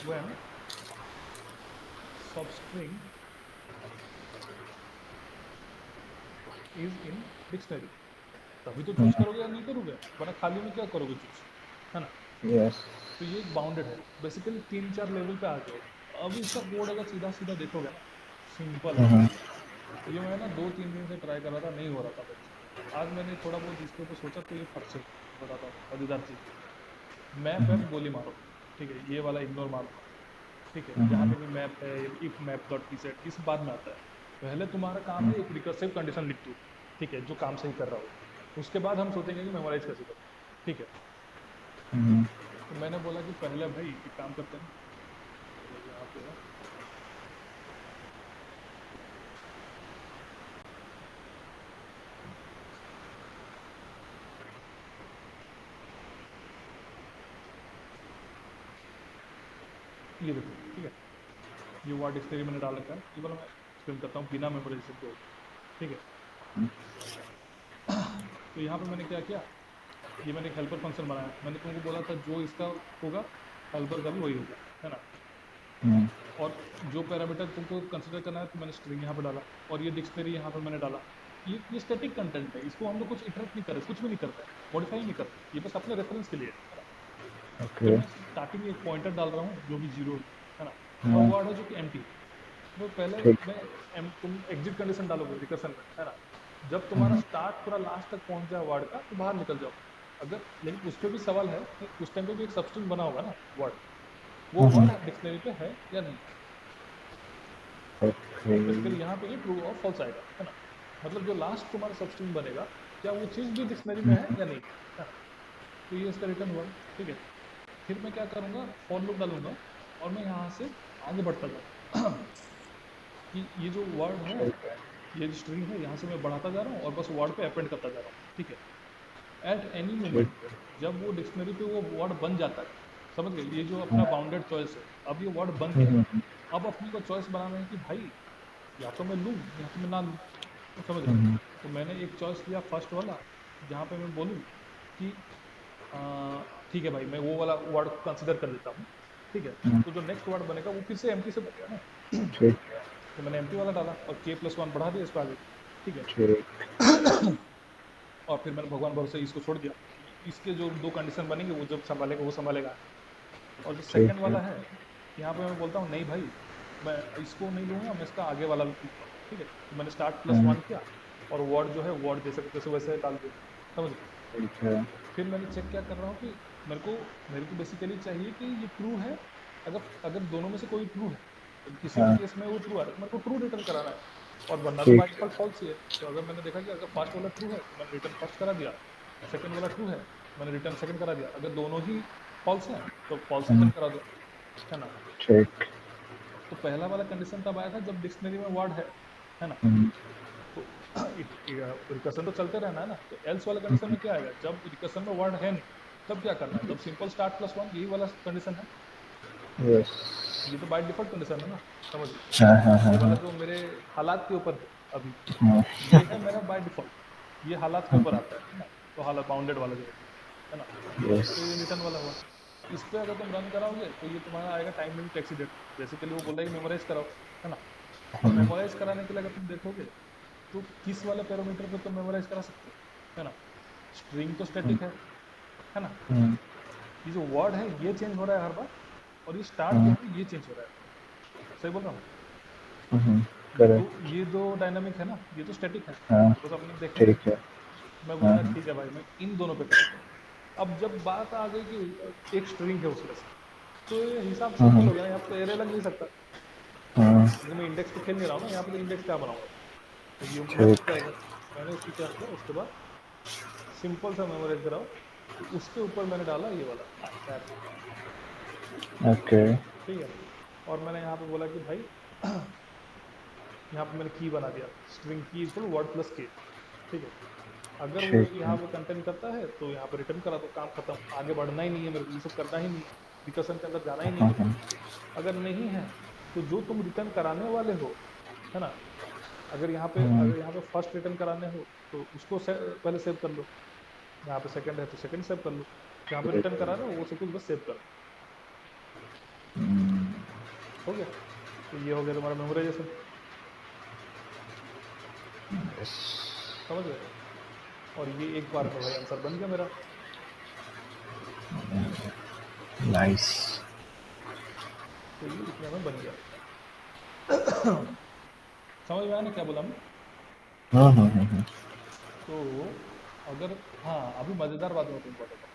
when सब स्ट्रिंग इज इन डिक्शनरी, तभी तो चूज करोगे या नहीं करोगे, वरना खाली में क्या करोगे चूज, है ना? यस। तो ये बाउंडेड है। बेसिकली 3-4 लेवल पे आ गए हो। अब इसका कोड अगर सीधा सीधा देखोगे ना, सिंपल है। ये मैं ना 2-3 दिन से ट्राई कर रहा था, नहीं हो रहा था मेरे से। आज मैंने थोड़ा बहुत इसके ऊपर सोचा तो ये फट से बताता हूँ मजेदार चीज। मैप है, गोली मारो, ठीक है, ये वाला इग्नोर मारो, ठीक है, यहाँ पे भी मैप है, if map dot P set इस बाद में आता है। पहले तुम्हारा काम है एक रिकर्सिव कंडीशन लिख दो, ठीक है, जो काम सही कर रहा हो। उसके बाद हम सोचेंगे कि मेमोराइज कैसे करें, ठीक है। तो मैंने बोला कि पहले भाई एक काम करते हैं, ये देखो, ठीक है, ये वर्ड डिक्शनरी मैंने डाल रखा है, ये वाला मैं एक्सप्लेन करता हूँ बिना मेमोराइजेशन के, ठीक है। तो यहाँ पे मैंने क्या किया, ये मैंने एक हेल्पर फंक्शन बनाया, मैंने तुमको बोला था जो इसका होगा हेल्पर का भी वही होगा, है ना। हम्म, और जो पैरामीटर तुमको कंसिडर करना है तो मैंने स्ट्रिंग यहाँ पे डाला, और ये डिक्शनरी यहाँ पे मैंने डाला। ये स्टैटिक कंटेंट है, इसको हम लोग कुछ इटरेट नहीं कर रहे, कुछ भी नहीं करते हैं, मॉडिफाई नहीं करते, ये बस अपने रेफरेंस के लिए है ना। ओके। जब मैं स्टार्टिंग में एक पॉइंटर डाल रहा हूँ जो भी जीरो है ना, और हाँ, वर्ड है जो कि एम्प्टी, तो पहले ठीक। मैं तुम एग्जिट कंडीशन डालोगे रिकर्सन में, है ना। जब तुम्हारा हम्म, स्टार्ट पूरा लास्ट तक पहुंच जाए वर्ड का तो बाहर निकल जाओ। अगर लेकिन उस पर भी सवाल है कि उस टाइम पे भी एक सबस्ट्रिंग बना होगा ना वर्ड, वो हम्म, वर्ड डिक्शनरी पे है या नहीं। ओके। और बेसिकली यहाँ पे ये ट्रू और फॉल्स आएगा, है ना। मतलब जो लास्ट तुम्हारा सबस्ट्रिंग बनेगा, क्या वो चीज भी डिक्शनरी में है हम्म, या नहीं, है ना। तो ये इसका रिटर्न हुआ, ठीक है। फिर मैं क्या करूंगा, फॉर लूप डालूंगा, और मैं यहाँ से आगे बढ़ता जाऊँ कि ये जो वर्ड है, ठीक है। ये जो स्ट्रिंग है, यहाँ से मैं बढ़ाता जा रहा हूँ और बस वर्ड पे अपेंड करता जा रहा हूँ, ठीक है। एट एनी ठीक मोमेंट है। जब वो डिक्शनरी पे वो वर्ड बन जाता है, समझ गए, ये जो हाँ, अपना बाउंडेड चॉइस है, अब ये वर्ड बन गया। हम्म, अब अपने को चॉइस बनाना है कि भाई या तो मैं लूँ या तो मैं ना लूँ, तो समझ रहे हो। हम्म, तो मैंने एक चॉइस लिया फर्स्ट वाला, जहाँ पे मैं बोलूँ कि आ, ठीक है भाई, मैं वो वाला वर्ड कंसिडर कर लेता हूँ, ठीक है। हम्म, तो जो नेक्स्ट वर्ड बनेगा वो फिर से एम्प्टी से बनेगा ना, ठीक है। तो मैंने एम्प्टी वाला डाला और k+1 बढ़ा दिया इसको आगे, ठीक है। ठीक। और फिर मैंने भगवान भरोसे इसको छोड़ दिया, इसके जो दो कंडीशन बनेंगे वो जब संभालेगा वो संभालेगा। और जो सेकंड ठीक है। वाला है, यहाँ पे मैं बोलता हूँ नहीं भाई, मैं इसको नहीं लूंगा, मैं इसका आगे वाला लूंगा, ठीक है। तो मैंने स्टार्ट प्लस हम्म, वन किया, और वर्ड जो है वर्ड जैसे जैसे वैसे डाल दिया, समझ गए। ठीक है। फिर मैंने चेक क्या कर रहा हूँ कि मेरे को बेसिकली चाहिए कि ये ट्रू है। अगर अगर दोनों में से कोई ट्रू है, तो किसी भी हाँ, केस में वो ट्रू है, तो मेरे को ट्रू रिटर्न कराना है। और वरना तो बाय ठीक है। डिफॉल्ट फॉल्स ही है। तो अगर मैंने देखा कि अगर फर्स्ट वाला ट्रू है तो मैंने रिटर्न फर्स्ट करा दिया, सेकंड वाला ट्रू है मैंने रिटर्न सेकंड करा दिया, अगर दोनों ही फॉल्स है तो फॉल्स हम्म, रिटर्न करा दो, है ना। ठीक। तो पहला वाला कंडीशन तब आया था जब डिक्शनरी में वर्ड है ना। हम्म, तो रिकर्सन तो चलते रहना है ना। तो एल्स वाला कंडीशन हम्म, में क्या आएगा, जब रिकर्सन में वर्ड है नहीं तब क्या करना है, जब सिंपल स्टार्ट प्लस वन, यही वाला कंडीशन है। यस। ये तो बाय डिफॉल्ट कंडीशन है ना, समझ लो। हाँ, हाँ, ये हाँ, वाला हाँ। जो मेरे हालात के ऊपर है अभी, हाँ, ये है मेरा बाय डिफॉल्ट, ये हालात के ऊपर आता है ना। तो हालात बाउंडेड वाला जो है ना, यस। तो ये रिटर्न वाला हुआ। इस पे अगर तुम रन कराओगे तो ये तुम्हारा आएगा टाइम लिमिट एक्सीडेंट। बेसिकली वो बोल रहा है कि मेमोराइज कराओ, है ना। और हम्म, मेमोराइज कराने के लिए अगर तुम देखोगे तो किस वाले पैरामीटर पे तुम मेमोराइज करा सकते हो, है ना। स्ट्रिंग तो हम्म, स्टैटिक है ना। हम्म, ये जो वर्ड है ये चेंज हो रहा है हर बार, और ये स्टार्ट जो हम्म, है ये चेंज हो रहा है। सही बोल रहा हूँ। करेक्ट। ये दो डायनामिक है ना, ये तो स्टैटिक है, हाँ, तो बस अपने देखना है। ठीक है। मैं हाँ, बोलूंगा हाँ, ठीक है भाई, मैं इन दोनों पे करूंगा। अब जब बात आ गई कि एक स्ट्रिंग है उसमें से, तो ये हिसाब सिंपल हम्म, हो गया ना, यहाँ पे तो एरे लग नहीं सकता, हाँ, क्योंकि मैं इंडेक्स पे खेल नहीं रहा हूँ ना, यहाँ पे तो इंडेक्स क्या बनाऊंगा, तो ये मर ठीक। जाएगा। मैंने उसको क्या किया उसके बाद, सिंपल सा मेमोराइज कराओ, तो उसके ऊपर मैंने डाला ये वाला attack, ओके। ठीक है। और मैंने यहाँ पे बोला कि भाई यहाँ पे मैंने की बना दिया, स्ट्रिंग की इक्वल वर्ड प्लस के, ठीक है। अगर वो ठीक यहाँ है। पे कंटेंट करता है तो यहाँ पे रिटर्न करा दो, काम खत्म, आगे बढ़ना ही नहीं है मेरे को, ये सब करना ही नहीं है, रिकर्सन के अंदर जाना ही नहीं है हाँ, मेरे हाँ, को। अगर नहीं है तो जो तुम रिटर्न कराने वाले हो, है ना, हम्म, अगर यहाँ पे फर्स्ट रिटर्न कराने हो तो उसको पहले सेव कर लो, यहाँ पे सेकंड है तो सेकंड सेव कर लो, जहाँ पे ठीक रिटर्न है। करा रहे हो वो सब कुछ बस सेव कर दो। हम्म, हो गया। तो ये हो गया तुम्हारा मेमोराइजेशन, यस। समझ गए। और ये एक बार में भाई आंसर बन गया मेरा। नाइस। तो ये इतने में बन गया। समझ में आया ना क्या बोला मैं। हम्म, हम्म, तो अगर, हाँ अभी मजेदार बात मैं तुमको बताता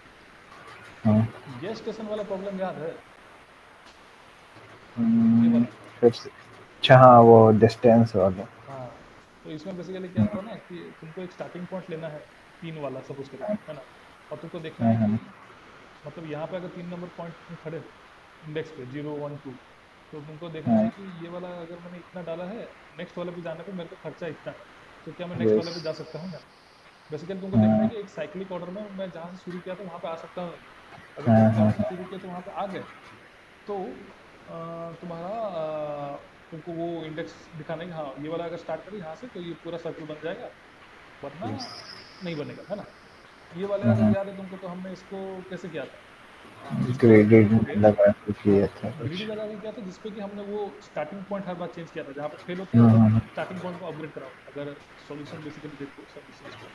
हाँ, हूँ, ये स्टेशन वाला प्रॉब्लम याद है, ये हम्म, वाला। फिर से। अच्छा, हाँ, वो डिस्टेंस वाला। हाँ, तो इसमें बेसिकली क्या था ना कि तुमको एक स्टार्टिंग पॉइंट लेना है, तीन वाला सपोज करो, है ना। और तुमको देखना हाँ, है कि हाँ, मतलब यहाँ पे अगर 3 नंबर पॉइंट तुम खड़े हो इंडेक्स पे, 0 1 2, तो तुमको देखना है हाँ कि ये वाला अगर मैंने इतना डाला है, नेक्स्ट वाले पे जाने पे मेरे को खर्चा इतना है, तो क्या मैं नेक्स्ट यस वाले पे जा सकता हूँ या नहीं। बेसिकली तुमको देखना है हाँ कि एक साइक्लिक ऑर्डर में मैं जहाँ से शुरू किया था वहाँ पे आ सकता हूँ या नहीं। अगर हाँ तुम हाँ जहाँ से हाँ शुरू किया तो वहाँ पे आ गए, तो तुम्हारा तुमको वो इंडेक्स दिखाना है कि हाँ ये वाला अगर स्टार्ट करें यहाँ से तो ये पूरा सर्कल बन जाएगा, वरना यस नहीं बनेगा, है ना। ये वाले अगर हाँ याद है तुमको, तो हमने इसको कैसे किया था, इसको अगर तुम ग्रेडेड देखोगे, लगा के हाँ किया था ग्रीडी कुछ। लगा के किया था, जिसपे कि हमने वो स्टार्टिंग पॉइंट हर बार चेंज किया था, जहाँ पे फेल होता है तब हाँ स्टार्टिंग पॉइंट को अपग्रेड कराओ। अगर सॉल्यूशन बेसिकली देखो सॉल्यूशंस को,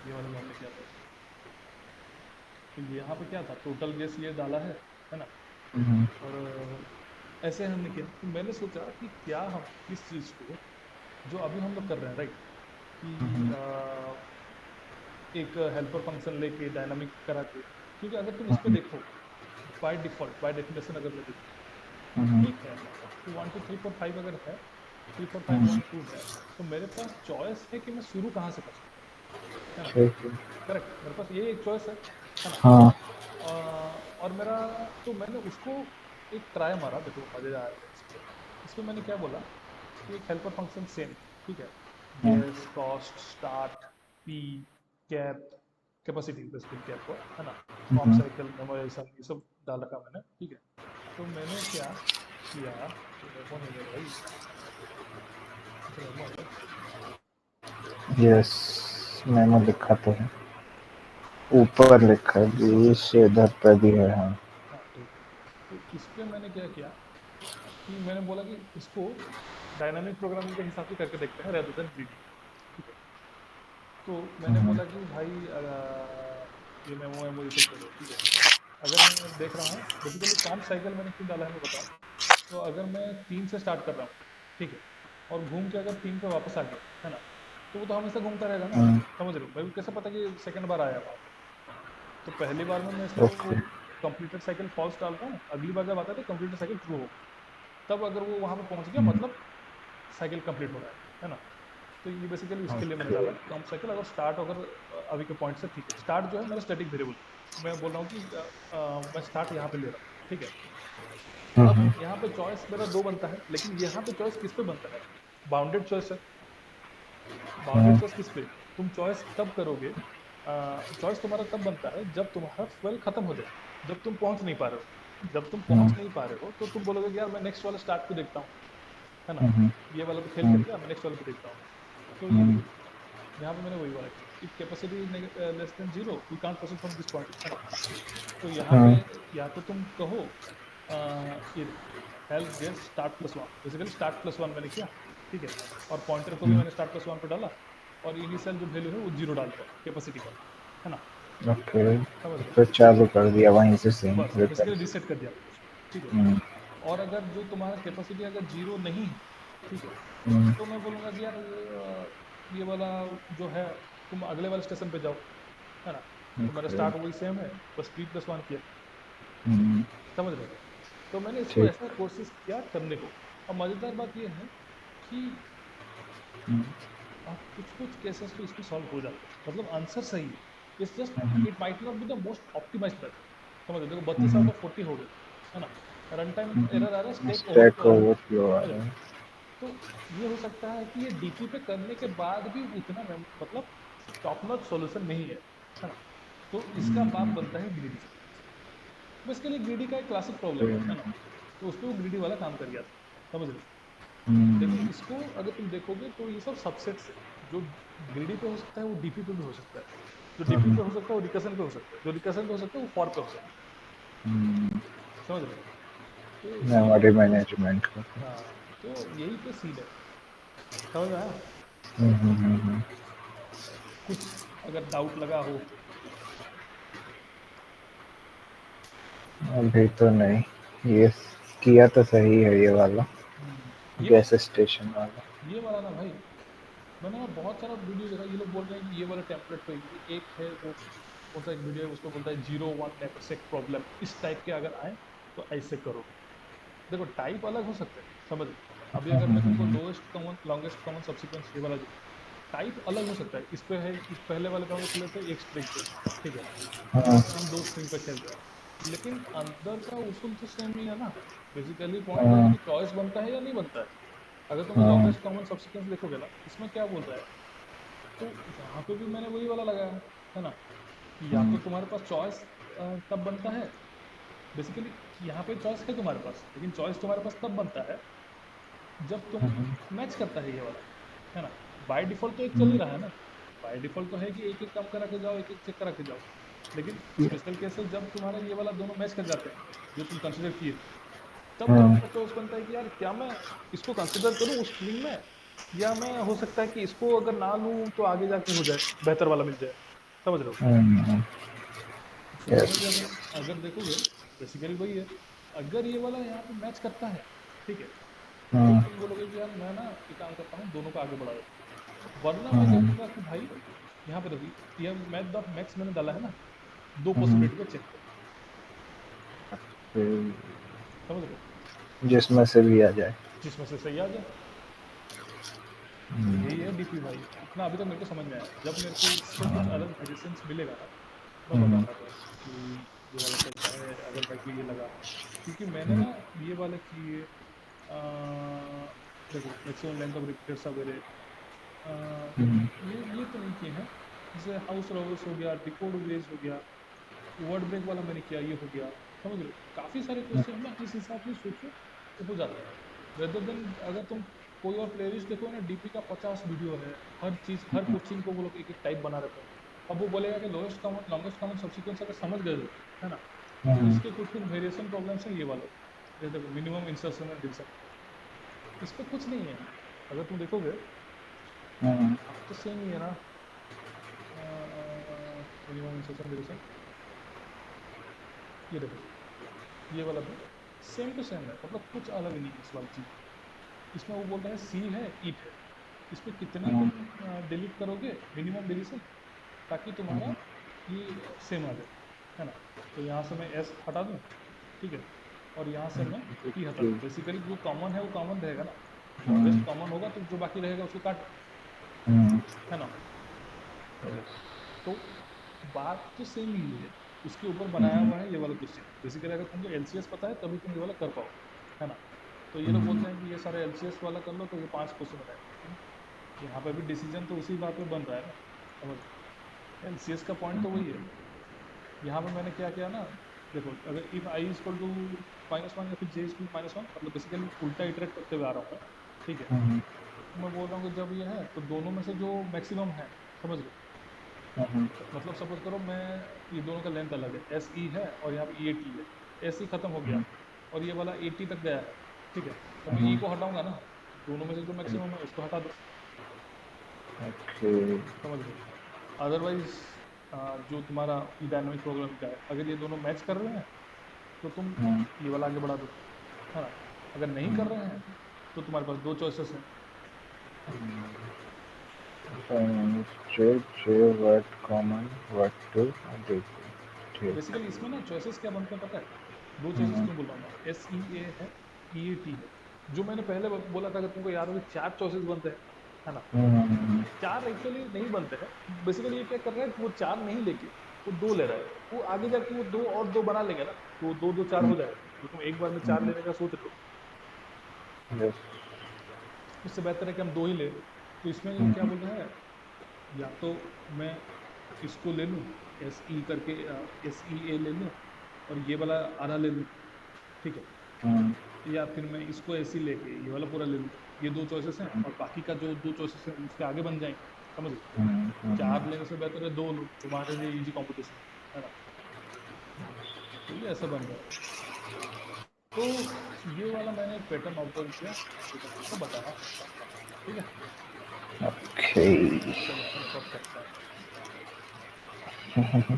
ये वाला जो हमने किया था, तो यहाँ पे क्या था, टोटल गेस ये डाला है ना। हाँ और ऐसे हमने किया, तो मैंने सोचा कि क्या हम इस चीज़ को, जो अभी हम लोग कर रहे हैं राइट, कि एक हेल्पर फंक्शन लेके डायनामिक करा के, क्योंकि अगर तुम इस पे देखो, बाय डिफॉल्ट बाय डेफिनेशन अगर मैं देखूँ, ठीक है, तो 1 2 3 4 5 अगर है, 3 4 5 1 2 है, तो मेरे पास चॉइस है कि मैं शुरू कहाँ से कर सकता हूँ, है ना। ठीक है करेक्ट, मेरे पास ये एक चॉइस है ना। हाँ और मेरा, तो मैंने उसको एक ट्राई मारा, देखो मजे आएगा इस पे। इस पे मैंने क्या बोला कि एक हेल्पर फंक्शन सेम, ठीक है, हाँ guess cost start P cap, capacity basically cap हुआ, है ना, कॉम हाँ साइकिल मेमोराइजेशन ये सब डाल रखा मैंने, ठीक है। तो मैंने क्या किया, ये मेमो नहीं है भाई, अच्छा मेमो है, यस मैंने लिखा तो है ऊपर लिखा है बीस से इधर पर भी है हाँ हाँ ठीक है। तो इस पे मैंने क्या किया कि मैंने बोला कि इसको डायनामिक प्रोग्रामिंग के हिसाब से करके देखते हैं रेदर देन ग्रीडी, ठीक है। तो मैंने हाँ बोला कि भाई ये मेमो वेमो ये सब छोड़ो, ठीक है। अगर मैं देख रहा हूँ बेसिकली कॉम्प साइकिल मैंने क्यों डाला है मैं बताऊँ, तो अगर मैं 3 से स्टार्ट कर रहा हूँ, ठीक है, और घूम के अगर 3 पे वापस आ गया, है ना, तो वो तो हमेशा घूमता रहेगा ना। हाँ समझ रहे हो, मेरे को कैसे पता कि सेकंड बार आया वहाँ पे। तो पहली बार में मैं इसको ओके कंप्लीटेड साइकिल फॉल्स डालता हूँ, अगली बार जब आता है तो कंप्लीटेड साइकिल ट्रू हो गया, तब अगर वो वहाँ पे पहुंच गया मतलब साइकिल कंप्लीट हो रहा है ना। तो ये बेसिकली उसके लिए मैंने ओके डाला कि कम साइकिल अगर स्टार्ट अगर अभी के पॉइंट से, ठीक है, स्टार्ट जो है मेरा स्टैटिक वेरिएबल है, मैं बोल रहा हूँ कि मैं स्टार्ट यहाँ पे ले रहा हूँ, ठीक है। अब हाँ यहाँ पे चॉइस मेरा दो बनता है, लेकिन यहाँ पे चॉइस किस पे बनता है, बाउंडेड चॉइस है। बाउंडेड हाँ चॉइस किस पे, तुम चॉइस तब करोगे, चॉइस तुम्हारा तब बनता है जब तुम्हारा फ्यूल खत्म हो जाए, जब तुम पहुंच नहीं पा रहे हो। जब तुम हाँ पहुंच नहीं पा रहे हो तो तुम बोलोगे कि यार मैं नेक्स्ट वाला स्टार्ट पे देखता हूँ, है ना, हाँ ये वाला तो फेल कर हाँ गया, मैं नेक्स्ट वाले पे देखता हूँ। तो ये हाँ देखो, यहाँ पे मैंने वही वाला किया, if capacity is less than zero we can't proceed from this point, है ना। तो यहाँ पे हाँ या तो तुम कहो ये देखो, help get start plus one, basically start plus one मैंने किया, ठीक है। और पॉइंटर को भी मैंने स्टार्ट प्लस वन पे डाला, और इनिशियल जो वैल्यू है वो जीरो डाल दिया कैपेसिटी का, है ना। ओके समझ रहे हो, फिर चालू कर दिया वहीं से सेम बस बेसिकली रिटर्न रीसेट कर दिया मैंने उसको, ठीक है। हम्म और अगर जो तुम्हारा कैपेसिटी अगर जीरो नहीं है, ठीक है, हम्म तो मैं बोलूंगा कि यार ये वाला जो है, तुम अगले वाले स्टेशन पे जाओ, है ना। तो मेरा ओके स्टार्ट वही सेम है, बस पी प्लस वन किया, हम्म समझ रहे हो। तो मैंने इसको ठीक ऐसा कोशिश किया करने को। अब मजेदार बात ये है कि हम्म कुछ कुछ केसेस तो इसमें सॉल्व हो जाते हैं, मतलब आंसर सही है, it's hmm just it might not be the most optimized method. समझ रहे हो, देखो 32 आउट हम्म ऑफ 40 हो गए, है ना। रन टाइम एरर आ रहा है, स्टेक स्टैक ओवरफ्लो आ रहा है, ओवरफ्लो आ समझ रहे रहा हो। है तो ये हो सकता है कि ये डीपी पे करने के बाद भी उतना मतलब टॉप नॉच सॉल्यूशन नहीं है ना। तो इसका बाप हम्म बनता है ग्रीडी से। बेसिकली ग्रीडी का एक क्लासिक प्रॉब्लम है ना। तो उस पर वो ग्रीडी वाला काम कर गया था, समझ रहे हो। देखो हम्म इसको अगर तुम देखोगे तो ये सब सबसेट्स है, जो ग्रीडी पे हो सकता है वो डीपी पे भी हो सकता है, जो डीपी पे हो सकता है वो रिकर्सन पे हो सकता है, जो रिकर्सन पे हो सकता है वो फॉर पे हो सकता है, समझ रहे हो। तो ये मेमोरी है, मैनेजमेंट का हाँ। तो यही पे सीन है, समझ में आया। हम्म कुछ अगर डाउट लगा हो। अभी तो नहीं ये किया तो सही है ये वाला ये गैस स्टेशन वाला ये वाला ना भाई, मैंने ना बहुत सारा वीडियो देखा, ये लोग बोल रहे हैं कि ये वाला टेम्पलेट पे, ये एक है वो कौन सा एक वीडियो है उसको बोलता है 01 नेटसेक प्रॉब्लम, इस टाइप के अगर आए तो ऐसे करो। देखो टाइप अलग हो सकते हैं, समझ लो। अभी अगर मैं तुमको lowest common longest common subsequence ये वाला जो टाइप अलग हो सकता है, इस पे है, इस पहले वाले पे हम लोग खेल रहे थे एक स्ट्रिंग पे, ठीक है, हाँ तुम दो स्ट्रिंग पे खेल रहे हो। लेकिन अंदर का उसूल तो सेम ही है ना। बेसिकली पॉइंट वही है कि चॉइस बनता है या नहीं बनता है। अगर तुम लॉन्गेस्ट कॉमन सब्सिक्वेंस देखोगे ना, इसमें क्या बोल रहा है, तो यहाँ पे भी मैंने वही वाला लगाया है ना, कि या तो तुम्हारे पास चॉइस तब बनता है, बेसिकली यहाँ पे चॉइस है तुम्हारे पास, लेकिन चॉइस तुम्हारे पास तब बनता है जब तुम मैच करता है ये वाला, है ना। बाय डिफॉल्ट तो एक चल ही रहा है ना। बाय डिफॉल्ट तो है कि एक एक कम करा के जाओ, एक एक चेक करा के जाओ। लेकिन स्पेशल केस है जब तुम्हारा ये वाला दोनों मैच कर जाते हैं, जो तुम कंसिडर किए थे, तब तुम्हारा चॉइस बनता है कि यार क्या मैं इसको कंसिडर करूं उस स्ट्रिंग में, या मैं हो सकता है कि इसको अगर ना लूं तो आगे जाके हो जाए, बेहतर वाला मिल जाए। समझ रहे हो। यस। सिमिलरली अगर अगर देखोगे, बेसिकली वही है। अगर ये वाला यहाँ पे मैच करता है, ठीक है, तो तुम बोलोगे कि यार मैं ना एक काम करता हूँ, दोनों को आगे बढ़ा देता हूँ। वरना मैं कहूंगा कि भाई यहाँ पे देखिए, ये मैथ द मैक्स मैंने डाला है ना, दो पॉसिबिलिटी को चेक करो। समझ रहे हो। जिसमें से भी आ जाए। जिसमें से सही आ जाए। तो यही है डीपी भाई। इतना अभी तक मेरे को समझ में आया। जब मेरे को इससे कुछ अलग वेरिएशंस मिलेगा ना, मैं बताऊंगा तुम्हें कि ये वाला कैसा है, अगर मेरे को ये लगा। क्योंकि मैंने ना ये वाला किए, देखो मैक्सिमम लेंथ ऑफ रिपीटर्स वगैरह, ये तो नहीं किए हैं। जैसे हाउस रोवर्स हो गया, डिकोड वेज हो गया, वर्ड ब्रेक वाला मैंने किया, ये हो गया। समझ रहे हो, काफी सारे क्वेश्चन ना इस हिसाब से सोचो तो हो जाता है। रेदर देन अगर तुम कोई और प्लेलिस्ट देखो ना, डीपी का 50 वीडियो है, हर चीज हर क्वेश्चन को वो लोग एक एक टाइप बना रखे हैं। अब वो बोलेगा कि lowest common longest common subsequence अगर समझ गए हो, है ना, तो इसके कुछ कुछ वेरिएशन प्रॉब्लम्स हैं ये वाले। जैसे देखो मिनिमम इंसर्शन एंड डिलीशन, इस पे कुछ नहीं है। अगर तुम देखोगे यहाँ पे तो सेम ही है ना, मिनिमम इंसर्शन डिलीशन, ये देखो, ये वाला भी सेम टू सेम है, मतलब कुछ अलग नहीं है इस वाली चीज। इसमें वो बोल रहे हैं सी है, ईट है, इस पे कितना तुम डिलीट करोगे मिनिमम डिलीशन, ताकि तुम्हारा ये सेम आ जाए, है ना। तो यहाँ से मैं एस हटा दूँ, ठीक है, और यहाँ से मैं ई हटा दूँ। बेसिकली जो कॉमन है वो कॉमन रहेगा ना, लॉन्गेस्ट कॉमन होगा तो जो बाकी रहेगा उसको काट, है ना। तो बात तो सेम ही है, उसके ऊपर बनाया हुआ है ये वाला क्वेश्चन। बेसिकली अगर तुमको एलसीएस पता है तभी तुम ये वाला कर पाओगे, है ना। तो ये लोग बोलते हैं कि ये सारे एलसीएस वाला कर लो तो ये 5 क्वेश्चन हो जाएगा, लेकिन यहाँ पे भी डिसीजन तो उसी बात पे बन रहा है ना। समझ, एलसीएस का पॉइंट तो वही है। यहाँ पे मैंने क्या किया ना, देखो अगर इफ आई इक्वल टू -1 या फिर जे इक्वल -1, मतलब बेसिकली उल्टा इटरेट करते हुए आ रहा हूँ मैं, ठीक है। तो मैं बोल रहा हूँ कि जब ये है तो दोनों में से जो मैक्सिमम है, समझ लो, मतलब सपोज करो मैं, ये दोनों का लेंथ अलग है, एस ई है और यहाँ पे ई ए टी है, एस ई खत्म हो गया और ये वाला ए टी तक गया है, ठीक है, तो मैं ई को हटाऊंगा ना, दोनों में से जो मैक्सिमम है उसको हटा दो। समझ रहे हो। अदरवाइज जो तुम्हारा ई डायनामिक प्रोग्राम का है, अगर ये दोनों मैच कर रहे हैं तो तुम ये वाला आगे बढ़ा दो, है ना। अगर नहीं कर रहे हैं तो तुम्हारे पास दो चॉइसेस हैं। बेसिकली इसमें ना चॉइसेस क्या बनते हैं पता है, दो चॉइसेस क्यों बोल रहा हूँ मैं, एस ई ए है, ई ए टी है। जो मैंने पहले बोला था, अगर तुमको याद हो, 4 चॉइसेस बनते हैं, है ना। चार एक्चुअली नहीं बनते हैं। बेसिकली ये क्या कर रहा है कि वो चार नहीं लेके वो दो ले रहा है, वो आगे जाके वो दो और दो बना लेंगे ना, तो दो दो चार हो जाएगा। तो तुम एक बार में चार लेने का सोच रहे हो, उससे बेहतर है कि हम दो ही ले। तो इसमें वो क्या बोल रहा है, या तो मैं इसको ले लूँ, एस ई करके, एस ई ए ले लूँ और ये वाला आधा ले लूँ, ठीक है, या फिर मैं इसको ऐसे ही लेके ये वाला पूरा ले लूँ। ये दो चॉइसेस हैं और बाकी का जो दो चॉइसेस हैं उसके आगे बन जाएंगे। समझ लो, चार लेने से बेहतर है दो लो, तुम्हारे लिए इजी कंपटीशन, है ना। तो ये ऐसा बन रहा है। तो ये वाला मैंने एक पैटर्न ऑब्जर्व किया, तो मैं तुमको बताया, ठीक है। चलो मैं अब करता हूँ।